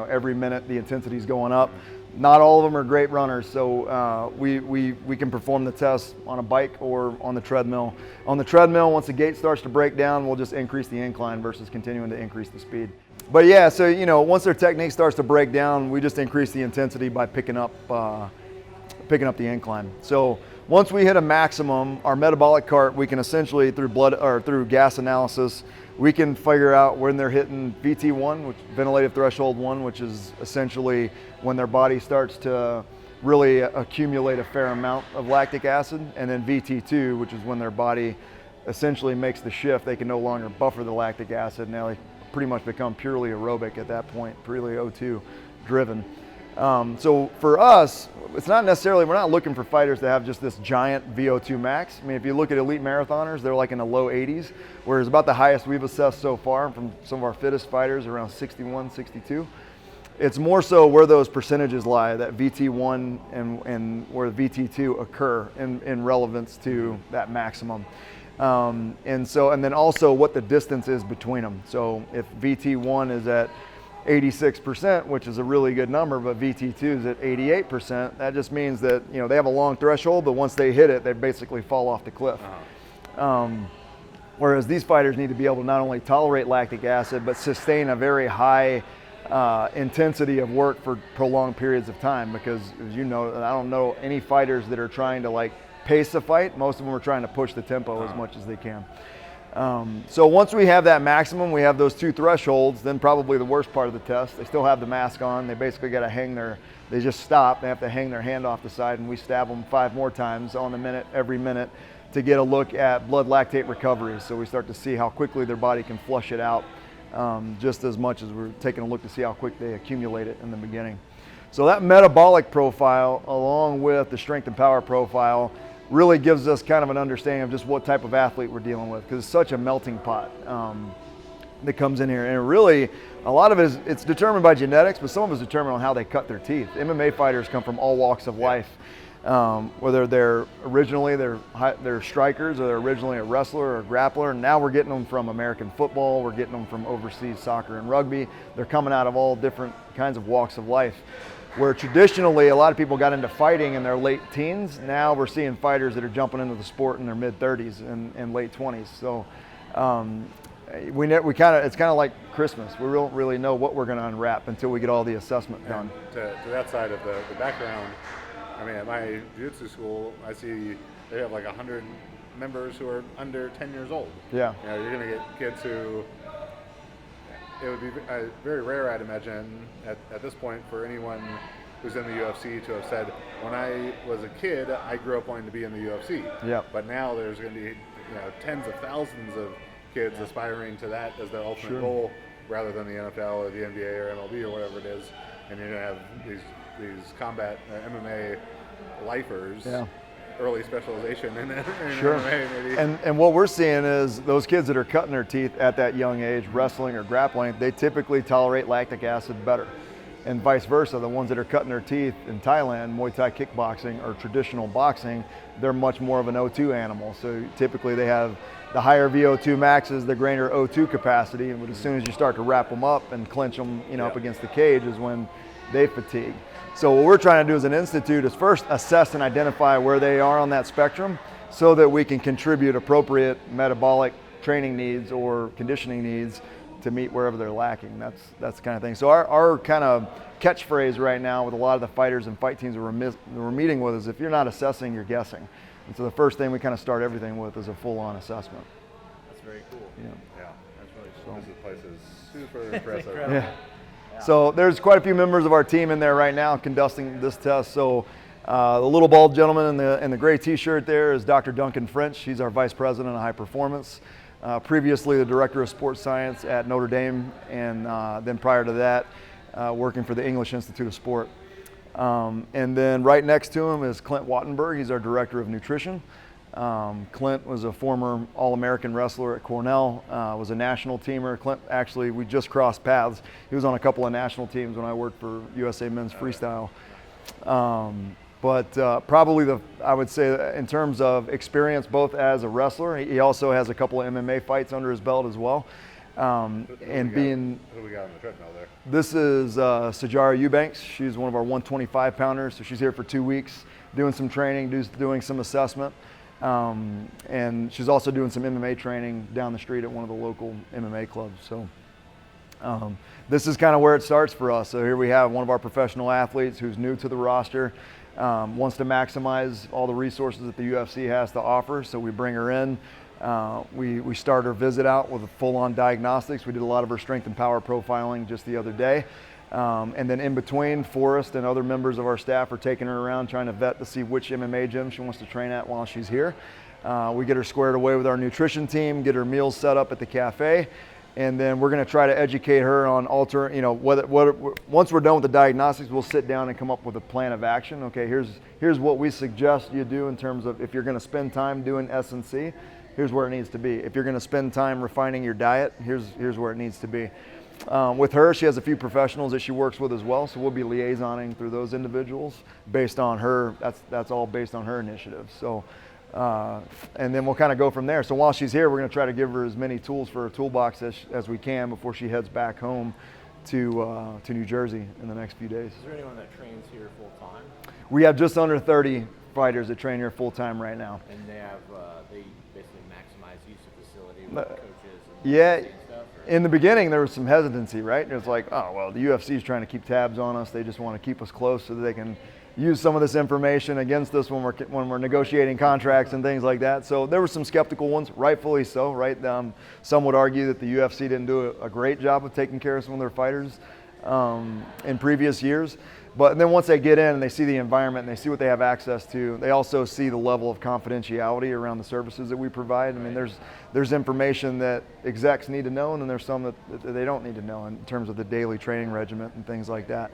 Every minute the intensity is going up. Not all of them are great runners, so we can perform the test on a bike or on the treadmill. On the treadmill, once the gait starts to break down, we'll just increase the incline versus continuing to increase the speed. But yeah, so once their technique starts to break down, we just increase the intensity by picking up the incline. So once we hit a maximum, our metabolic cart, we can essentially through gas analysis, we can figure out when they're hitting VT1, which ventilative threshold 1, which is essentially when their body starts to really accumulate a fair amount of lactic acid, and then VT2, which is when their body essentially makes the shift. They can no longer buffer the lactic acid. Now they pretty much become purely aerobic at that point, purely O2 driven. So for us, it's not necessarily, we're not looking for fighters to have just this giant VO2 max. I mean, if you look at elite marathoners, they're like in the low 80s, whereas about the highest we've assessed so far from some of our fittest fighters, around 61, 62. It's more so where those percentages lie, that VT1 and where VT2 occur in relevance to that maximum. And then also what the distance is between them. So if VT1 is at 86%, which is a really good number, but VT2 is at 88%, that just means that they have a long threshold, but once they hit it, they basically fall off the cliff. Whereas these fighters need to be able to not only tolerate lactic acid, but sustain a very high intensity of work for prolonged periods of time, because as you know, I don't know any fighters that are trying to pace a fight. Most of them are trying to push the tempo as much as they can. So once we have that maximum, we have those 2 thresholds, then probably the worst part of the test, they still have the mask on. They basically got to they just stop. They have to hang their hand off the side, and we stab them 5 more times on the minute, every minute, to get a look at blood lactate recovery. So we start to see how quickly their body can flush it out, just as much as we're taking a look to see how quick they accumulate it in the beginning. So that metabolic profile, along with the strength and power profile, really gives us kind of an understanding of just what type of athlete we're dealing with, because it's such a melting pot that comes in here. And really, a lot of it it's determined by genetics, but some of it's determined on how they cut their teeth. MMA fighters come from all walks of life, whether they're strikers, or they're originally a wrestler or a grappler. And now we're getting them from American football, we're getting them from overseas soccer and rugby. They're coming out of all different kinds of walks of life. Where traditionally a lot of people got into fighting in their late teens, now we're seeing fighters that are jumping into the sport in their mid-30s and late 20s. So it's kind of like Christmas. We don't really know what we're going to unwrap until we get all the assessment done. To that side of the background, I mean, at my jiu-jitsu school, I see they have 100 members who are under 10 years old. Yeah. You know, you're going to get kids who, it would be very rare, I'd imagine, at this point for anyone who's in the UFC to have said, when I was a kid, I grew up wanting to be in the UFC. Yeah. But now there's going to be, you know, tens of thousands of kids aspiring to that as their ultimate goal, rather than the NFL or the NBA or MLB or whatever it is. And you're going to have these combat MMA lifers, early specialization in MMA maybe. And what we're seeing is those kids that are cutting their teeth at that young age, wrestling or grappling, they typically tolerate lactic acid better. And vice versa, the ones that are cutting their teeth in Thailand, Muay Thai kickboxing or traditional boxing, they're much more of an O2 animal. So typically they have the higher VO2 maxes, the greater O2 capacity, but as soon as you start to wrap them up and clinch them, you know, up against the cage is when they fatigue. So what we're trying to do as an institute is first assess and identify where they are on that spectrum so that we can contribute appropriate metabolic training needs or conditioning needs to meet wherever they're lacking. That's the kind of thing. So our kind of catchphrase right now with a lot of the fighters and fight teams we're meeting with is, if you're not assessing, you're guessing. And so the first thing we kind of start everything with is a full-on assessment. That's very cool. Yeah. That's really cool. This place is super impressive. Yeah. So there's quite a few members of our team in there right now conducting this test. So the little bald gentleman in the gray t-shirt there is Dr. Duncan French. He's our vice president of high performance. Previously the director of sports science at Notre Dame, and then prior to that working for the English Institute of Sport. And then right next to him is Clint Wattenberg. He's our director of nutrition. Clint was a former All-American wrestler at Cornell, was a national teamer. Clint, actually, we just crossed paths. He was on a couple of national teams when I worked for USA Men's Freestyle. But probably I would say in terms of experience both as a wrestler, he also has a couple of MMA fights under his belt as well. Who we got on the treadmill there? This is Sajara Eubanks. She's one of our 125 pounders. So she's here for 2 weeks doing some training, doing some assessment. And she's also doing some MMA training down the street at one of the local MMA clubs. So this is kind of where it starts for us. So here we have one of our professional athletes who's new to the roster, wants to maximize all the resources that the UFC has to offer. So we bring her in. We start her visit out with full-on diagnostics. We did a lot of her strength and power profiling just the other day. And then in between, Forrest and other members of our staff are taking her around trying to vet to see which MMA gym she wants to train at while she's here. We get her squared away with our nutrition team, get her meals set up at the cafe, and then we're going to try to educate her on once we're done with the diagnostics, we'll sit down and come up with a plan of action. Okay, here's what we suggest you do in terms of if you're going to spend time doing S&C, here's where it needs to be. If you're going to spend time refining your diet, here's where it needs to be. With her, she has a few professionals that she works with as well, so we'll be liaisoning through those individuals based on her. That's all based on her initiative. So, and then we'll kind of go from there. So while she's here, we're going to try to give her as many tools for her toolbox as we can before she heads back home to New Jersey in the next few days. Is there anyone that trains here full time? We have just under 30 fighters that train here full time right now. And they basically maximize use of facility with coaches and stuff? In the beginning, there was some hesitancy, right? It was like, oh, well, the UFC is trying to keep tabs on us. They just want to keep us close so that they can use some of this information against us when we're negotiating contracts and things like that. So there were some skeptical ones, rightfully so, right? Some would argue that the UFC didn't do a great job of taking care of some of their fighters in previous years. But then once they get in and they see the environment and they see what they have access to, they also see the level of confidentiality around the services that we provide. I mean, there's information that execs need to know, and then there's some that they don't need to know in terms of the daily training regimen and things like that.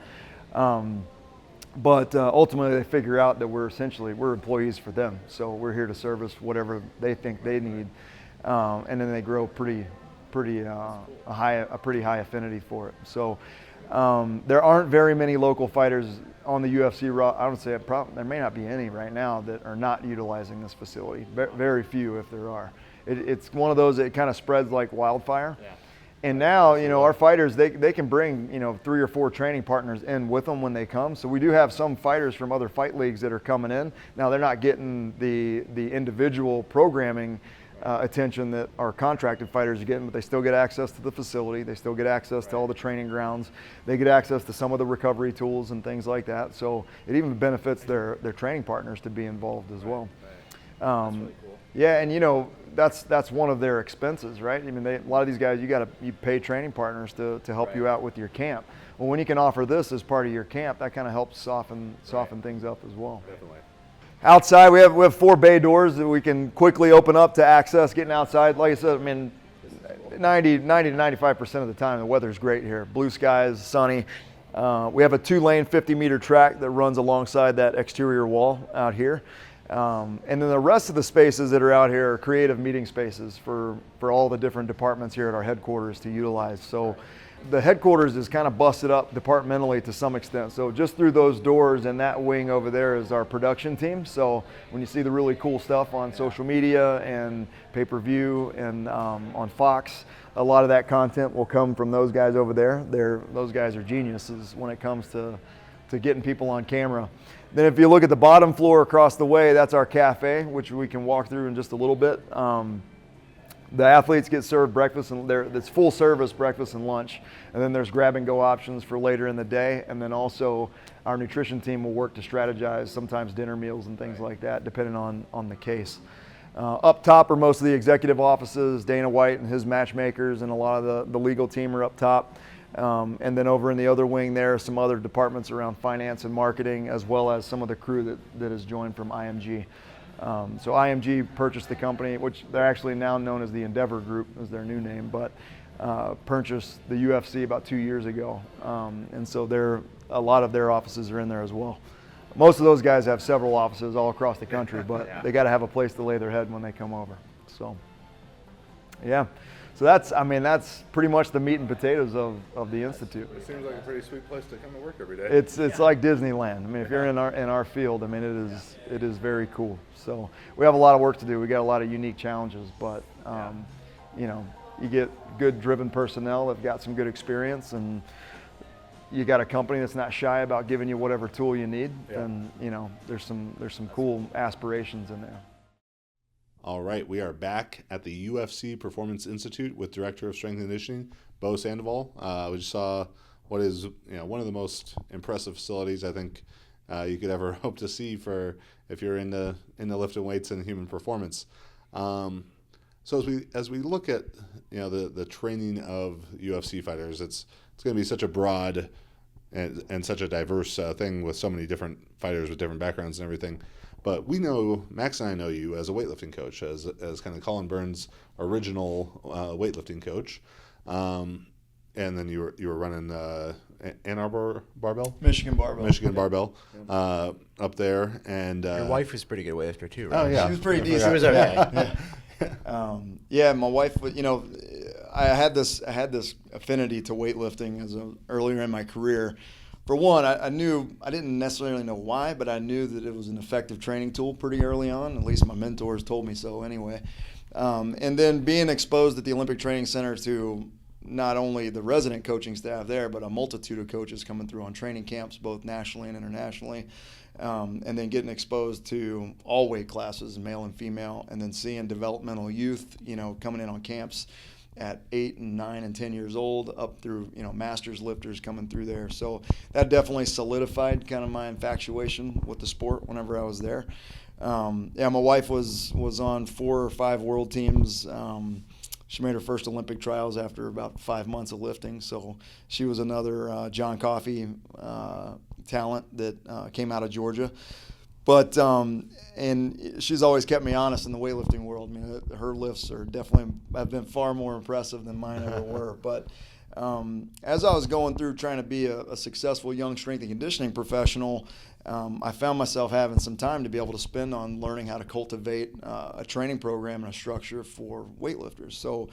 But ultimately, they figure out that we're employees for them. So we're here to service whatever they think they need, and then they grow a pretty high affinity for it. So. There aren't very many local fighters on the UFC roster. I would say there may not be any right now that are not utilizing this facility. Very few, if there are. It's one of those that kind of spreads like wildfire. Yeah. And now, our fighters, they can bring, 3 or 4 training partners in with them when they come. So we do have some fighters from other fight leagues that are coming in. Now they're not getting the individual programming attention that our contracted fighters are getting, but they still get access to the facility. They still get access to all the training grounds. They get access to some of the recovery tools and things like that. So it even benefits their training partners to be involved as well. Really cool. Yeah, and that's one of their expenses, right? I mean, a lot of these guys, you pay training partners to help you out with your camp. Well, when you can offer this as part of your camp, that kind of helps soften things up as well. Definitely. Outside, we have 4 bay doors that we can quickly open up to access getting outside. Like I said, I mean, 90 to 95% of the time, the weather's great here. Blue skies, sunny. We have a 2-lane, 50-meter track that runs alongside that exterior wall out here. And then the rest of the spaces that are out here are creative meeting spaces for all the different departments here at our headquarters to utilize. So the headquarters is kind of busted up departmentally to some extent. So just through those doors and that wing over there is our production team. So when you see the really cool stuff on social media and pay-per-view and on Fox, a lot of that content will come from those guys over there. Those guys are geniuses when it comes to getting people on camera. Then if you look at the bottom floor across the way, that's our cafe, which we can walk through in just a little bit. The athletes get served breakfast, and it's full service breakfast and lunch. And then there's grab and go options for later in the day. And then also our nutrition team will work to strategize sometimes dinner meals and things like that, depending on the case. Up top are most of the executive offices. Dana White and his matchmakers and a lot of the legal team are up top. And then over in the other wing there are some other departments around finance and marketing, as well as some of the crew that has joined from IMG. So IMG purchased the company, which they're actually now known as the Endeavor Group is their new name, but purchased the UFC about 2 years ago. And so a lot of their offices are in there as well. Most of those guys have several offices all across the country, but they got to have a place to lay their head when they come over. So, yeah. So that's pretty much the meat and potatoes of the Institute. It seems like a pretty sweet place to come to work every day. It's like Disneyland. I mean, if you're in our field, I mean, it is very cool. So we have a lot of work to do. We got a lot of unique challenges, but you get good driven personnel that've got some good experience, and you got a company that's not shy about giving you whatever tool you need. And there's some cool aspirations in there. All right, we are back at the UFC Performance Institute with Director of Strength and Conditioning, Bo Sandoval. We just saw what is one of the most impressive facilities I think you could ever hope to see for if you're into lifting weights and human performance. So as we look at the training of UFC fighters, it's going to be such a broad and such a diverse thing with so many different fighters with different backgrounds and everything. But we know, Max and I know you as a weightlifting coach, as kind of Colin Burns' original weightlifting coach, and then you were running Ann Arbor Barbell, Michigan Barbell, up there, and your wife was pretty good weightlifter too, right? Oh yeah, she was pretty decent. She was okay. Yeah, my wife. I had this affinity to weightlifting earlier in my career. For one, I knew, I didn't necessarily know why, but I knew that it was an effective training tool pretty early on. At least my mentors told me so anyway. And then being exposed at the Olympic Training Center to not only the resident coaching staff there, but a multitude of coaches coming through on training camps, both nationally and internationally. And then getting exposed to all weight classes, male and female, and then seeing developmental youth, coming in on camps at 8 and 9 and 10 years old, up through masters lifters coming through there. So that definitely solidified kind of my infatuation with the sport whenever I was there. My wife was on 4 or 5 world teams. She made her first Olympic trials after about 5 months of lifting. So she was another John Coffey talent that came out of Georgia. But and she's always kept me honest in the weightlifting world. I mean, her lifts have been far more impressive than mine ever were. But as I was going through trying to be a successful young strength and conditioning professional, I found myself having some time to be able to spend on learning how to cultivate a training program and a structure for weightlifters. So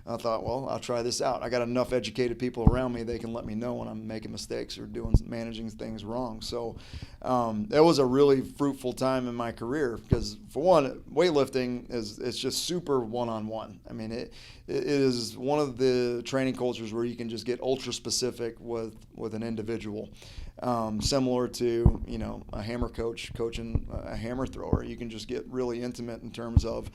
I thought, well, I'll try this out. I got enough educated people around me, they can let me know when I'm making mistakes or managing things wrong. So it was a really fruitful time in my career because, for one, weightlifting it's just super one-on-one. I mean, it is one of the training cultures where you can just get ultra-specific with an individual. Similar to, a hammer coach coaching a hammer thrower. You can just get really intimate in terms of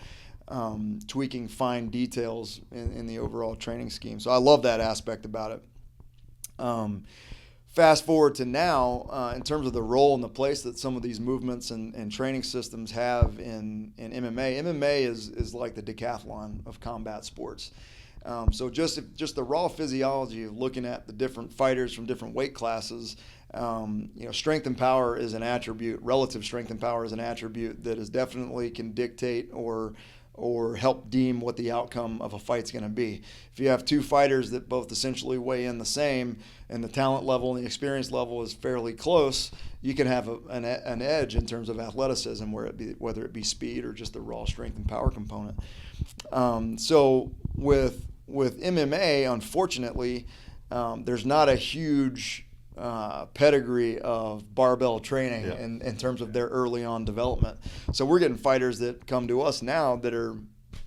tweaking fine details in the overall training scheme. So I love that aspect about it. Fast forward to now, in terms of the role and the place that some of these movements and training systems have in MMA. MMA is like the decathlon of combat sports. So just the raw physiology of looking at the different fighters from different weight classes, strength and power is an attribute. Relative strength and power is an attribute that is definitely can dictate or help deem what the outcome of a fight's going to be. If you have two fighters that both essentially weigh in the same and the talent level and the experience level is fairly close, you can have an edge in terms of athleticism, whether it be speed or just the raw strength and power component. So with MMA, unfortunately, there's not a huge pedigree of barbell training in terms of their early on development. So we're getting fighters that come to us now that are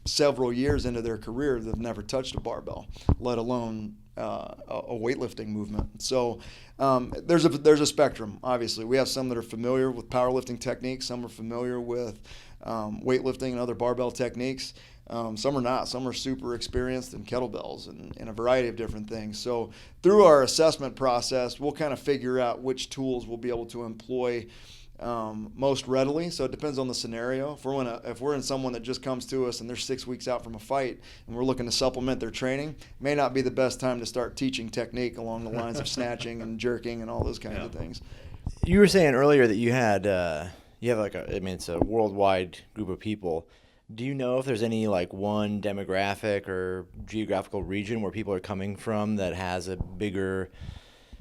several years into their career that have never touched a barbell, let alone a weightlifting movement. So there's a spectrum. Obviously, we have some that are familiar with powerlifting techniques. Some are familiar with weightlifting and other barbell techniques. Some are not. Some are super experienced in kettlebells and a variety of different things. So through our assessment process, we'll kind of figure out which tools we'll be able to employ most readily. So it depends on the scenario. If we're in someone that just comes to us and they're 6 weeks out from a fight and we're looking to supplement their training, it may not be the best time to start teaching technique along the lines of snatching and jerking and all those kinds of things. You were saying earlier that you have it's a worldwide group of people. Do you know if there's any one demographic or geographical region where people are coming from that has a bigger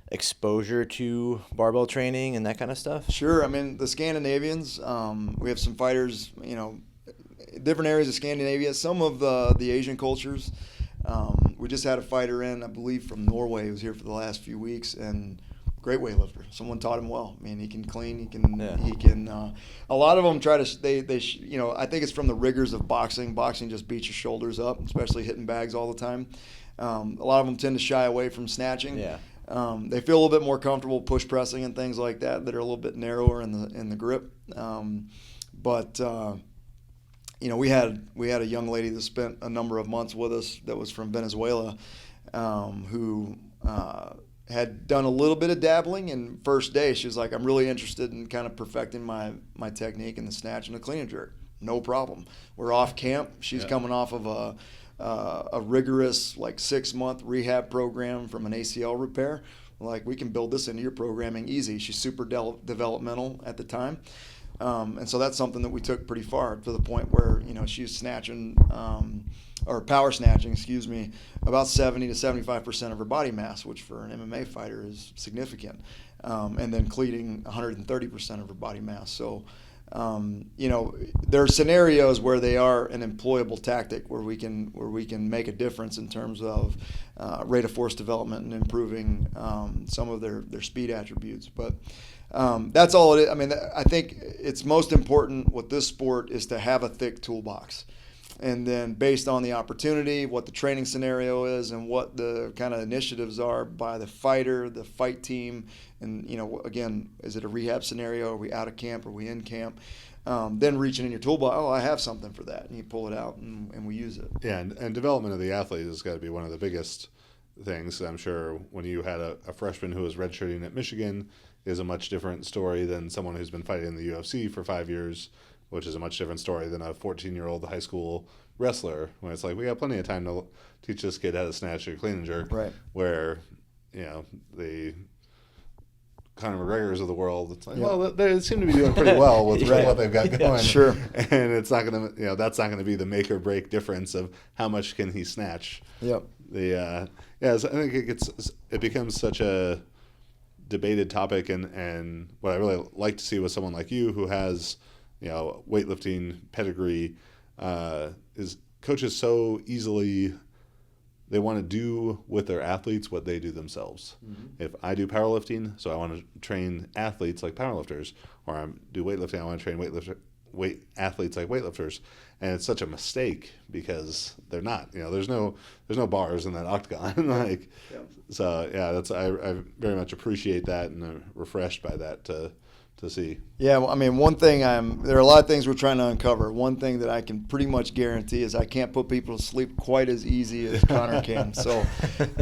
exposure to barbell training and that kind of stuff? Sure. I mean, the Scandinavians, we have some fighters, different areas of Scandinavia, some of the Asian cultures. We just had a fighter in, I believe, from Norway who was here for the last few weeks, and great weightlifter. Someone taught him well. I mean, he can clean. He can. A lot of them try to. I think it's from the rigors of boxing. Boxing just beats your shoulders up, especially hitting bags all the time. A lot of them tend to shy away from snatching. Yeah. They feel a little bit more comfortable push pressing and things like that are a little bit narrower in the grip. We had a young lady that spent a number of months with us that was from Venezuela, who had done a little bit of dabbling, and first day she was like, I'm really interested in kind of perfecting my technique in the snatch and the clean and jerk. No problem. We're off camp. She's coming off of a rigorous 6-month rehab program from an ACL repair. We can build this into your programming easy. She's super developmental at the time. And so that's something that we took pretty far to the point where, she's snatching, or power snatching, about 70 to 75% of her body mass, which for an MMA fighter is significant. And then cleating 130% of her body mass. So, there are scenarios where they are an employable tactic where we can make a difference in terms of rate of force development and improving some of their speed attributes. But that's all it is. I mean, I think it's most important with this sport is to have a thick toolbox. And then based on the opportunity, what the training scenario is, and what the kind of initiatives are by the fighter, the fight team, and, again, is it a rehab scenario? Are we out of camp? Are we in camp? Then reaching in your toolbox, I have something for that. And you pull it out and we use it. Yeah, and development of the athlete has got to be one of the biggest things. I'm sure when you had a freshman who was redshirting at Michigan is a much different story than someone who's been fighting in the UFC for 5 years, which is a much different story than a 14-year-old high school wrestler, when it's we got plenty of time to teach this kid how to snatch or clean and jerk. Right. Where, the Conor McGregors of the world, it's well, they seem to be doing pretty well with what they've got going. Sure. And it's not going to, that's not going to be the make or break difference of how much can he snatch. Yep. I think it becomes such a debated topic, and what I really like to see with someone like you who has, weightlifting pedigree, is coaches so easily, they want to do with their athletes what they do themselves. Mm-hmm. If I do powerlifting, so I want to train athletes like powerlifters, or I do weightlifting, I want to train athletes like weightlifters. And it's such a mistake because they're not. There's no bars in that octagon. So I very much appreciate that, and I'm refreshed by that to see. Yeah, well, I mean, one thing there are a lot of things we're trying to uncover. One thing that I can pretty much guarantee is I can't put people to sleep quite as easy as Connor can. So,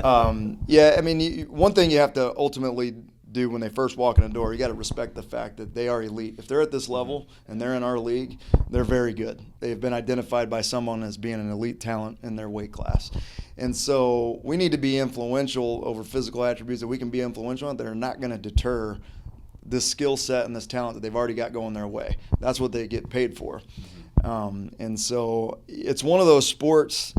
one thing you have to ultimately do when they first walk in the door. You got to respect the fact that they are elite. If they're at this level and they're in our league, they're very good. They've been identified by someone as being an elite talent in their weight class. And so we need to be influential over physical attributes that we can be influential on that are not going to deter this skill set and this talent that they've already got going their way. That's what they get paid for. And so it's one of those sports,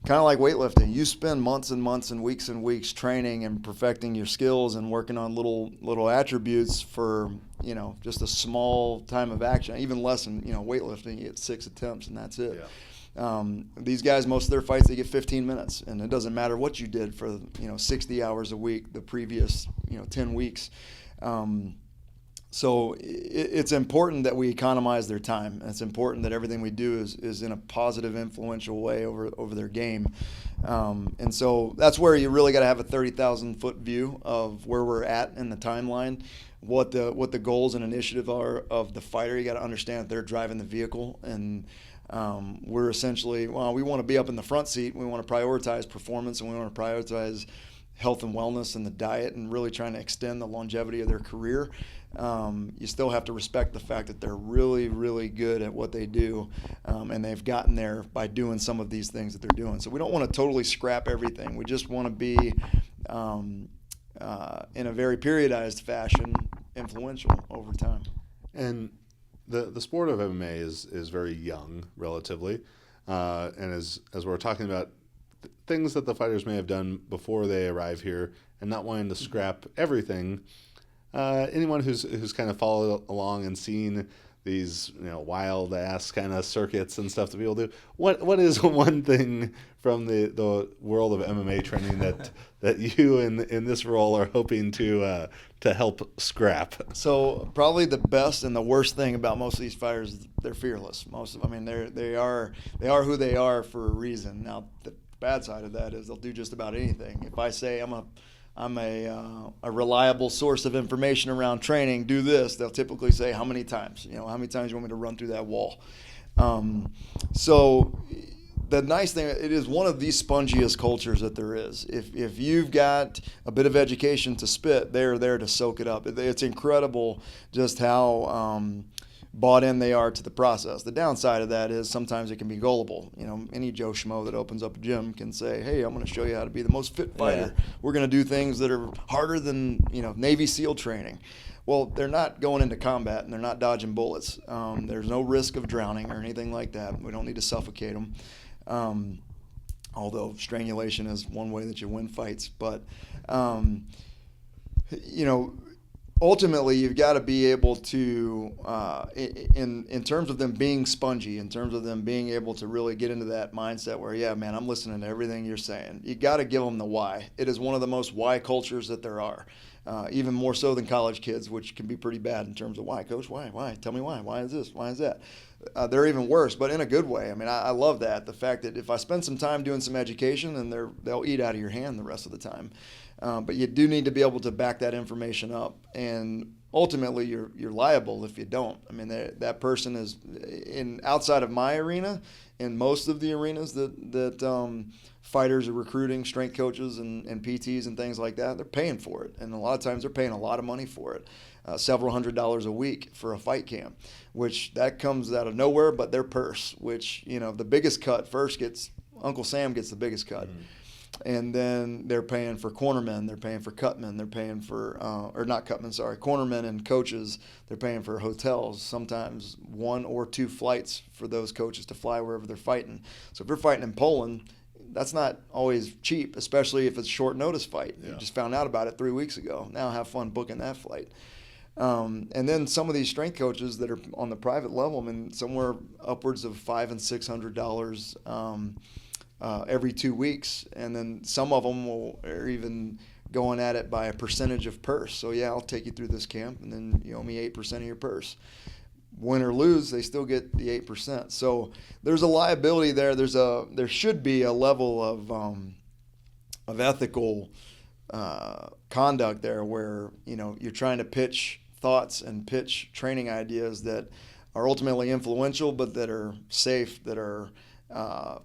kind of like weightlifting. You spend months and months and weeks training and perfecting your skills and working on little attributes for, just a small time of action. Even less than, weightlifting, you get 6 attempts and that's it. Yeah. These guys, most of their fights, they get 15 minutes, and it doesn't matter what you did for 60 hours a week the previous 10 weeks. So it's important that we economize their time, and it's important that everything we do is in a positive, influential way over their game. And so that's where you really got to have a 30,000-foot view of where we're at in the timeline, what the goals and initiative are of the fighter. You got to understand that they're driving the vehicle, and we're essentially, we want to be up in the front seat. We want to prioritize performance, and we want to prioritize health and wellness and the diet, and really trying to extend the longevity of their career. You still have to respect the fact that they're really, really good at what they do, and they've gotten there by doing some of these things that they're doing. So we don't want to totally scrap everything. We just want to be, in a very periodized fashion, influential over time. And the sport of MMA is very young, relatively, and as we're talking about things that the fighters may have done before they arrive here and not wanting to scrap everything. Anyone who's kind of followed along and seen these wild ass kind of circuits and stuff that people do, what is one thing from the world of MMA training that you in this role are hoping to help scrap? So probably the best and the worst thing about most of these fighters is they're fearless. They are who they are for a reason. Now the bad side of that is they'll do just about anything. If I say I'm a reliable source of information around training, do this, they'll typically say, how many times? How many times do you want me to run through that wall? So the nice thing, it is one of the spongiest cultures that there is. If you've got a bit of education to spit, they're there to soak it up. It's incredible just how bought in they are to the process. The downside of that is sometimes it can be gullible. Any Joe Schmo that opens up a gym can say, hey, I'm going to show you how to be the most fit fighter. Yeah. We're going to do things that are harder than, Navy SEAL training. Well, they're not going into combat and they're not dodging bullets. There's no risk of drowning or anything like that. We don't need to suffocate them. Although strangulation is one way that you win fights. But, ultimately, you've got to be able to, in terms of them being spongy, in terms of them being able to really get into that mindset where, yeah, man, I'm listening to everything you're saying. You got to give them the why. It is one of the most why cultures that there are, even more so than college kids, which can be pretty bad in terms of why, coach, why? Tell me why. Why is this? Why is that? They're even worse, but in a good way. I love that. The fact that if I spend some time doing some education, then they'll eat out of your hand the rest of the time. But you do need to be able to back that information up, and ultimately you're liable if you don't. That person is outside of my arena, in most of the arenas that fighters are recruiting, strength coaches and PTs and things like that, they're paying for it, and a lot of times they're paying a lot of money for it, several $100s a week for a fight camp, which that comes out of nowhere, but their purse, which the biggest cut first Uncle Sam gets the biggest cut. Mm-hmm. And then they're paying for cornermen, they're paying for cutmen, they're paying for, cornermen and coaches, they're paying for hotels, sometimes 1 or 2 flights for those coaches to fly wherever they're fighting. So if you're fighting in Poland, that's not always cheap, especially if it's a short notice fight. Yeah. You just found out about it 3 weeks ago. Now have fun booking that flight. And then some of these strength coaches that are on the private level, somewhere upwards of $500 and $600 every 2 weeks, and then some of them are even going at it by a percentage of purse. So yeah, I'll take you through this camp, and then you owe me 8% of your purse. Win or lose, they still get the 8%. So there's a liability there. There should be a level of ethical conduct there, where you're trying to pitch thoughts and pitch training ideas that are ultimately influential, but that are safe, that are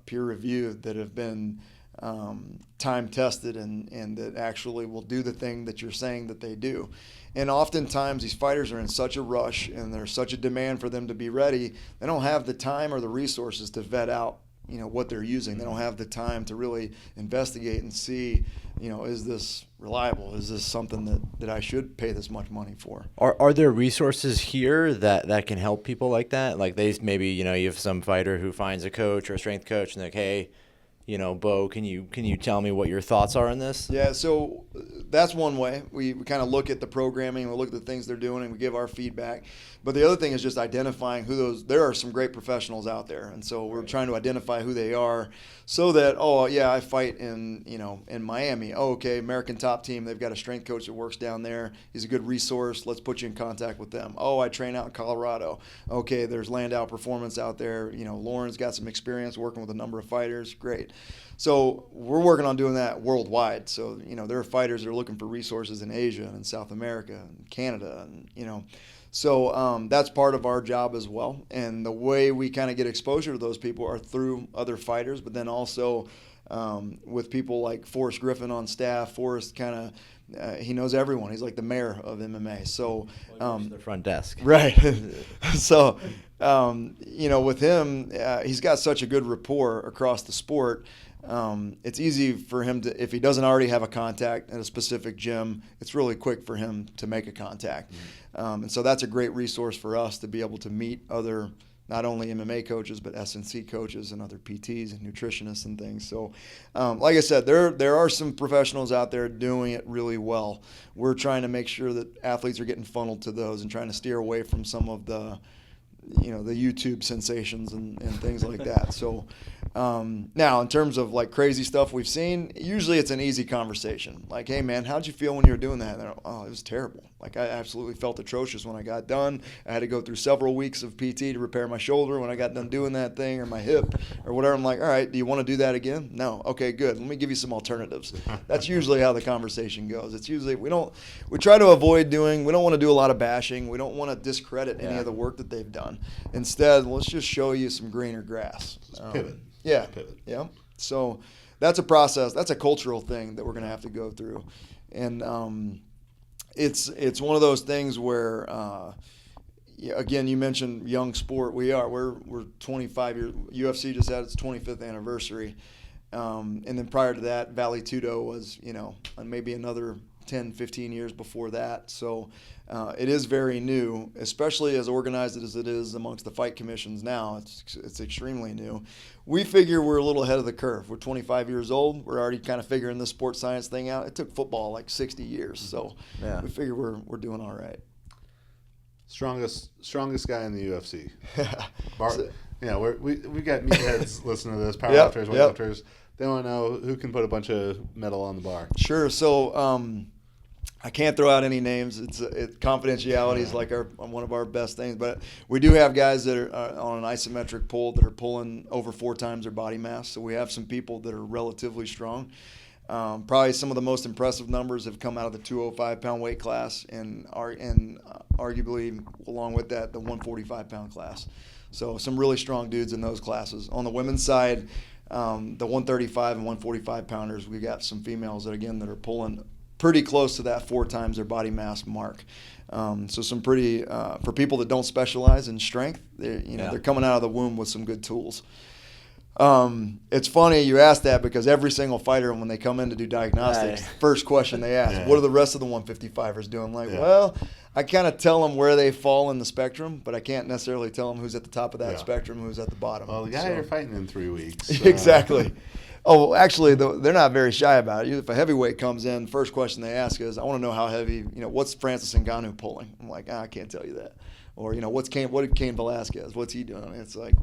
peer-reviewed, that have been time tested and that actually will do the thing that you're saying that they do. And oftentimes these fighters are in such a rush and there's such a demand for them to be ready, they don't have the time or the resources to vet out what they're using. They don't have the time to really investigate and see, is this reliable? Is this something that I should pay this much money for? Are there resources here that can help people like that? Like they maybe, you have some fighter who finds a coach or a strength coach and they're like, hey, Bo, can you tell me what your thoughts are on this? Yeah, so that's one way. We kind of look at the programming, we look at the things they're doing, and we give our feedback. But the other thing is just identifying there are some great professionals out there. And so we're trying to identify who they are so that, I fight in Miami. Oh, okay, American Top Team, they've got a strength coach that works down there. He's a good resource. Let's put you in contact with them. Oh, I train out in Colorado. Okay, there's Landau Performance out there. Lauren's got some experience working with a number of fighters. Great. So we're working on doing that worldwide. So, there are fighters that are looking for resources in Asia and South America and Canada and, So that's part of our job as well. And the way we kind of get exposure to those people are through other fighters, but then also with people like Forrest Griffin on staff. Forrest kind of, he knows everyone. He's like the mayor of MMA. So the front desk. Right. So, with him, he's got such a good rapport across the sport. It's easy for him to, if he doesn't already have a contact at a specific gym, it's really quick for him to make a contact. And so that's a great resource for us to be able to meet other, not only MMA coaches, but S&C coaches and other PTs and nutritionists and things. So, like I said, there are some professionals out there doing it really well. We're trying to make sure that athletes are getting funneled to those and trying to steer away from some of the YouTube sensations and things like that. So now in terms of like crazy stuff we've seen, usually it's an easy conversation. Like, hey man, how'd you feel when you were doing that? And oh, it was terrible. Like I absolutely felt atrocious when I got done. I had to go through several weeks of PT to repair my shoulder when I got done doing that thing, or my hip or whatever. I'm like, all right, do you want to do that again? No. Okay, good. Let me give you some alternatives. That's usually how the conversation goes. It's usually, we try to avoid we don't want to do a lot of bashing. We don't want to discredit any of the work that they've done. Instead, let's just show you some greener grass. Pivot. Yeah. Pivot. Yeah. So that's a process. That's a cultural thing that we're going to have to go through. And it's one of those things where, again, you mentioned young sport. We're 25 years. UFC just had its 25th anniversary. And then prior to that, Valley Tudo was, and maybe another 10, 15 years before that. So it is very new, especially as organized as it is amongst the fight commissions now. It's extremely new. We figure we're a little ahead of the curve. We're 25 years old. We're already kind of figuring this sports science thing out. It took football like 60 years. So we figure we're doing all right. Strongest guy in the UFC. We got meatheads listening to this, powerlifters, weightlifters. They want to know who can put a bunch of metal on the bar. Sure. So I can't throw out any names. Confidentiality is like one of our best things. But we do have guys that are on an isometric pull that are pulling over 4 times their body mass. So we have some people that are relatively strong. Probably some of the most impressive numbers have come out of the 205-pound weight class and arguably along with that the 145-pound class. So some really strong dudes in those classes. On the women's side, the 135 and 145 pounders, we got some females that are pulling pretty close to that 4 times their body mass mark. So some pretty for people that don't specialize in strength, they're coming out of the womb with some good tools. It's funny you ask that because every single fighter, when they come in to do diagnostics, first question they ask, what are the rest of the 155ers doing? Well, I kind of tell them where they fall in the spectrum, but I can't necessarily tell them who's at the top of that spectrum, who's at the bottom. Well, the guy you're fighting in 3 weeks. Exactly. Oh, actually, they're not very shy about it. If a heavyweight comes in, first question they ask is, I want to know how heavy, what's Francis Ngannou pulling? I'm like, I can't tell you that. Or, what did Cain Velasquez, what's he doing? It's like,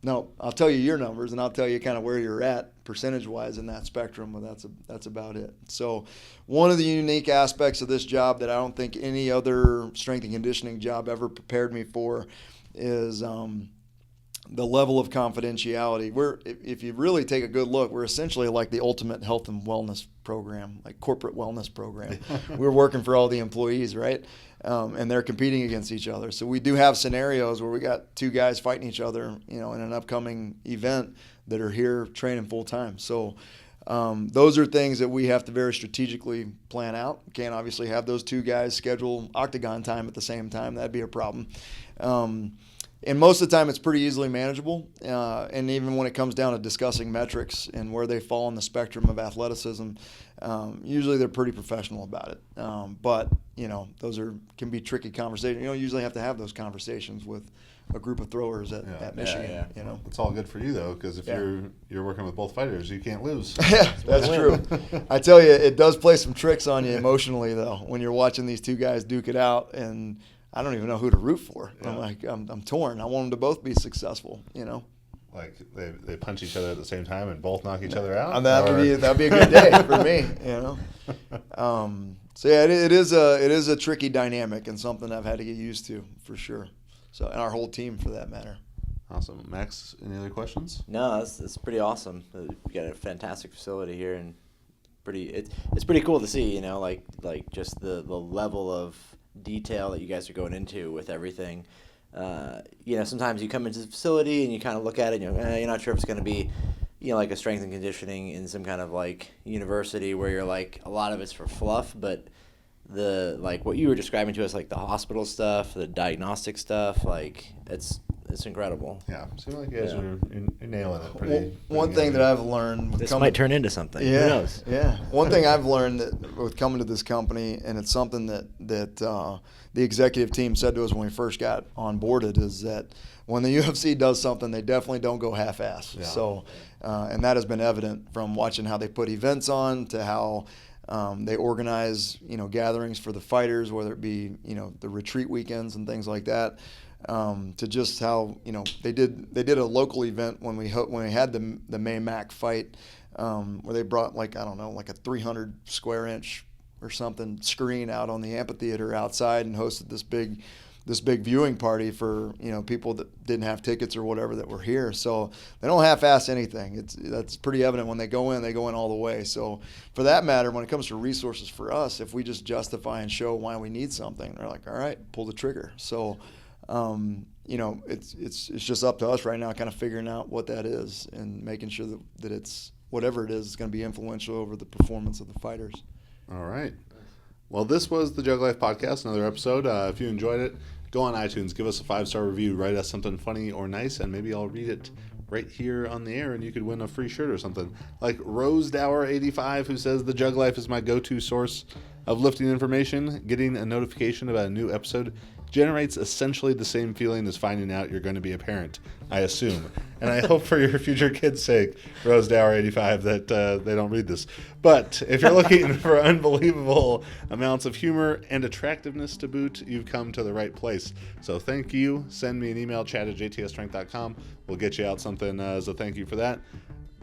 no, I'll tell you your numbers, and I'll tell you kind of where you're at percentage-wise in that spectrum, but that's about it. So one of the unique aspects of this job that I don't think any other strength and conditioning job ever prepared me for is the level of confidentiality. If you really take a good look, we're essentially like the ultimate health and wellness program, like corporate wellness program. We're working for all the employees, right? And they're competing against each other. So we do have scenarios where we got 2 guys fighting each other, in an upcoming event that are here training full time. So those are things that we have to very strategically plan out. We can't obviously have those two guys schedule octagon time at the same time. That'd be a problem. And most of the time, it's pretty easily manageable. And even when it comes down to discussing metrics and where they fall on the spectrum of athleticism, usually they're pretty professional about it. But those can be tricky conversations. You don't usually have to have those conversations with a group of throwers at Michigan. It's all good for you though, because if you're working with both fighters, you can't lose. Yeah, that's true. I tell you, it does play some tricks on you emotionally though when you're watching these two guys duke it out, and I don't even know who to root for. Yeah. I'm torn. I want them to both be successful. Like they punch each other at the same time and both knock each other out. That'd be a good day for me. So yeah, it is a tricky dynamic and something I've had to get used to for sure. So, and our whole team for that matter. Awesome. Max, any other questions? No, it's pretty awesome. We got a fantastic facility here, and it's pretty cool to see, like just the level of detail that you guys are going into with everything. Sometimes you come into the facility and you kind of look at it and you're not sure if it's going to be, like a strength and conditioning in some kind of like university where you're like, a lot of it's for fluff, but what you were describing to us, like the hospital stuff, the diagnostic stuff, like it's incredible. Yeah, seems like you guys are nailing it. Pretty one thing that I've learned, this might turn into something. Yeah, who knows? Yeah. One thing I've learned that with coming to this company, and it's something that the executive team said to us when we first got onboarded, is that when the UFC does something, they definitely don't go half-ass. Yeah. So, and that has been evident from watching how they put events on to how they organize, gatherings for the fighters, whether it be, the retreat weekends and things like that, to just how, they did a local event when we had the May-Mac fight, where they brought like a 300 square inch or something screen out on the amphitheater outside and hosted this big viewing party for people that didn't have tickets or whatever that were here. So they don't half-ass anything. That's pretty evident when they go in all the way. So for that matter, when it comes to resources for us, if we just justify and show why we need something, they're like, all right, pull the trigger. So it's just up to us right now, kind of figuring out what that is and making sure that it's whatever it is, it's going to be influential over the performance of the fighters. All right. Well, this was the JuggLife podcast, another episode. If you enjoyed it, go on iTunes, give us a 5-star review, write us something funny or nice, and maybe I'll read it right here on the air, and you could win a free shirt or something. Like Rosedower85, who says the JuggLife is my go-to source of lifting information. Getting a notification about a new episode generates essentially the same feeling as finding out you're going to be a parent, I assume. And I hope for your future kids' sake, Rosedower85, that they don't read this. But if you're looking for unbelievable amounts of humor and attractiveness to boot, you've come to the right place. So thank you. Send me an email, chat@jtsstrength.com. We'll get you out something as a thank you for that.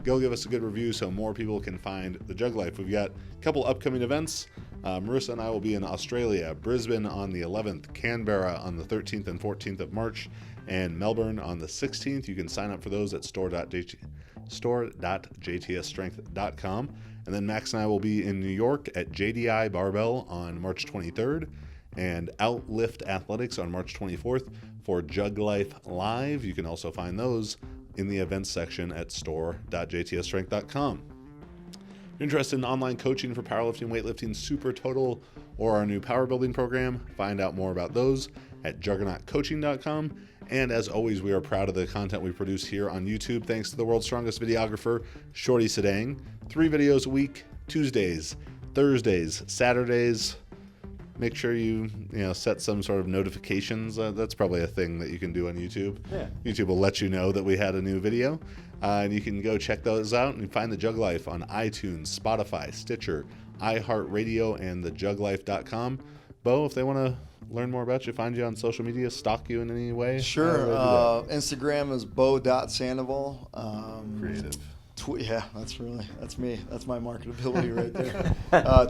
Go give us a good review so more people can find the JuggLife. We've got a couple upcoming events. Marissa and I will be in Australia, Brisbane on the 11th, Canberra on the 13th and 14th of March, and Melbourne on the 16th. You can sign up for those at store.jtsstrength.com. And then Max and I will be in New York at JDI Barbell on March 23rd and Outlift Athletics on March 24th for JuggLife Live. You can also find those in the events section at store.jtsstrength.com. If you're interested in online coaching for powerlifting, weightlifting, super total, or our new power building program, find out more about those at juggernautcoaching.com. And as always, we are proud of the content we produce here on YouTube, thanks to the world's strongest videographer, Shorty Sedang. 3 videos a week, Tuesdays, Thursdays, Saturdays. Make sure you set some sort of notifications. That's probably a thing that you can do on YouTube. Yeah. YouTube will let you know that we had a new video. And you can go check those out and find the JuggLife on iTunes, Spotify, Stitcher, iHeartRadio, and thejugglife.com. Bo, if they want to learn more about you, find you on social media, stalk you in any way? Sure. Instagram is bo.sandoval. Creative. Yeah, that's me. That's my marketability right there.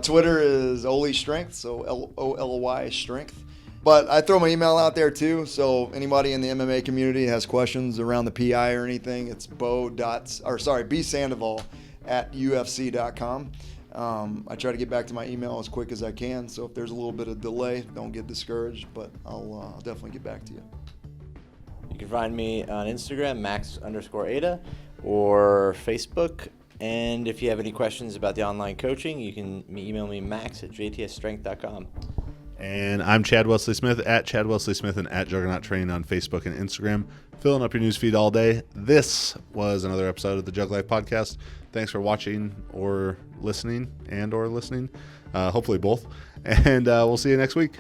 Twitter is Oli Strength, so Oloy Strength. But I throw my email out there too, so anybody in the MMA community has questions around the PI or anything, it's bsandoval@ufc.com. I try to get back to my email as quick as I can, so if there's a little bit of delay, don't get discouraged, but I'll definitely get back to you. You can find me on Instagram, Max_Ada, or Facebook, And if you have any questions about the online coaching, you can email me, max@jtsstrength.com. And I'm Chad Wesley Smith, at Chad Wesley Smith, and at Juggernaut Training on Facebook and Instagram, filling up your news feed all day. This was another episode of the JuggLife podcast. Thanks for watching or listening, hopefully both. And we'll see you next week.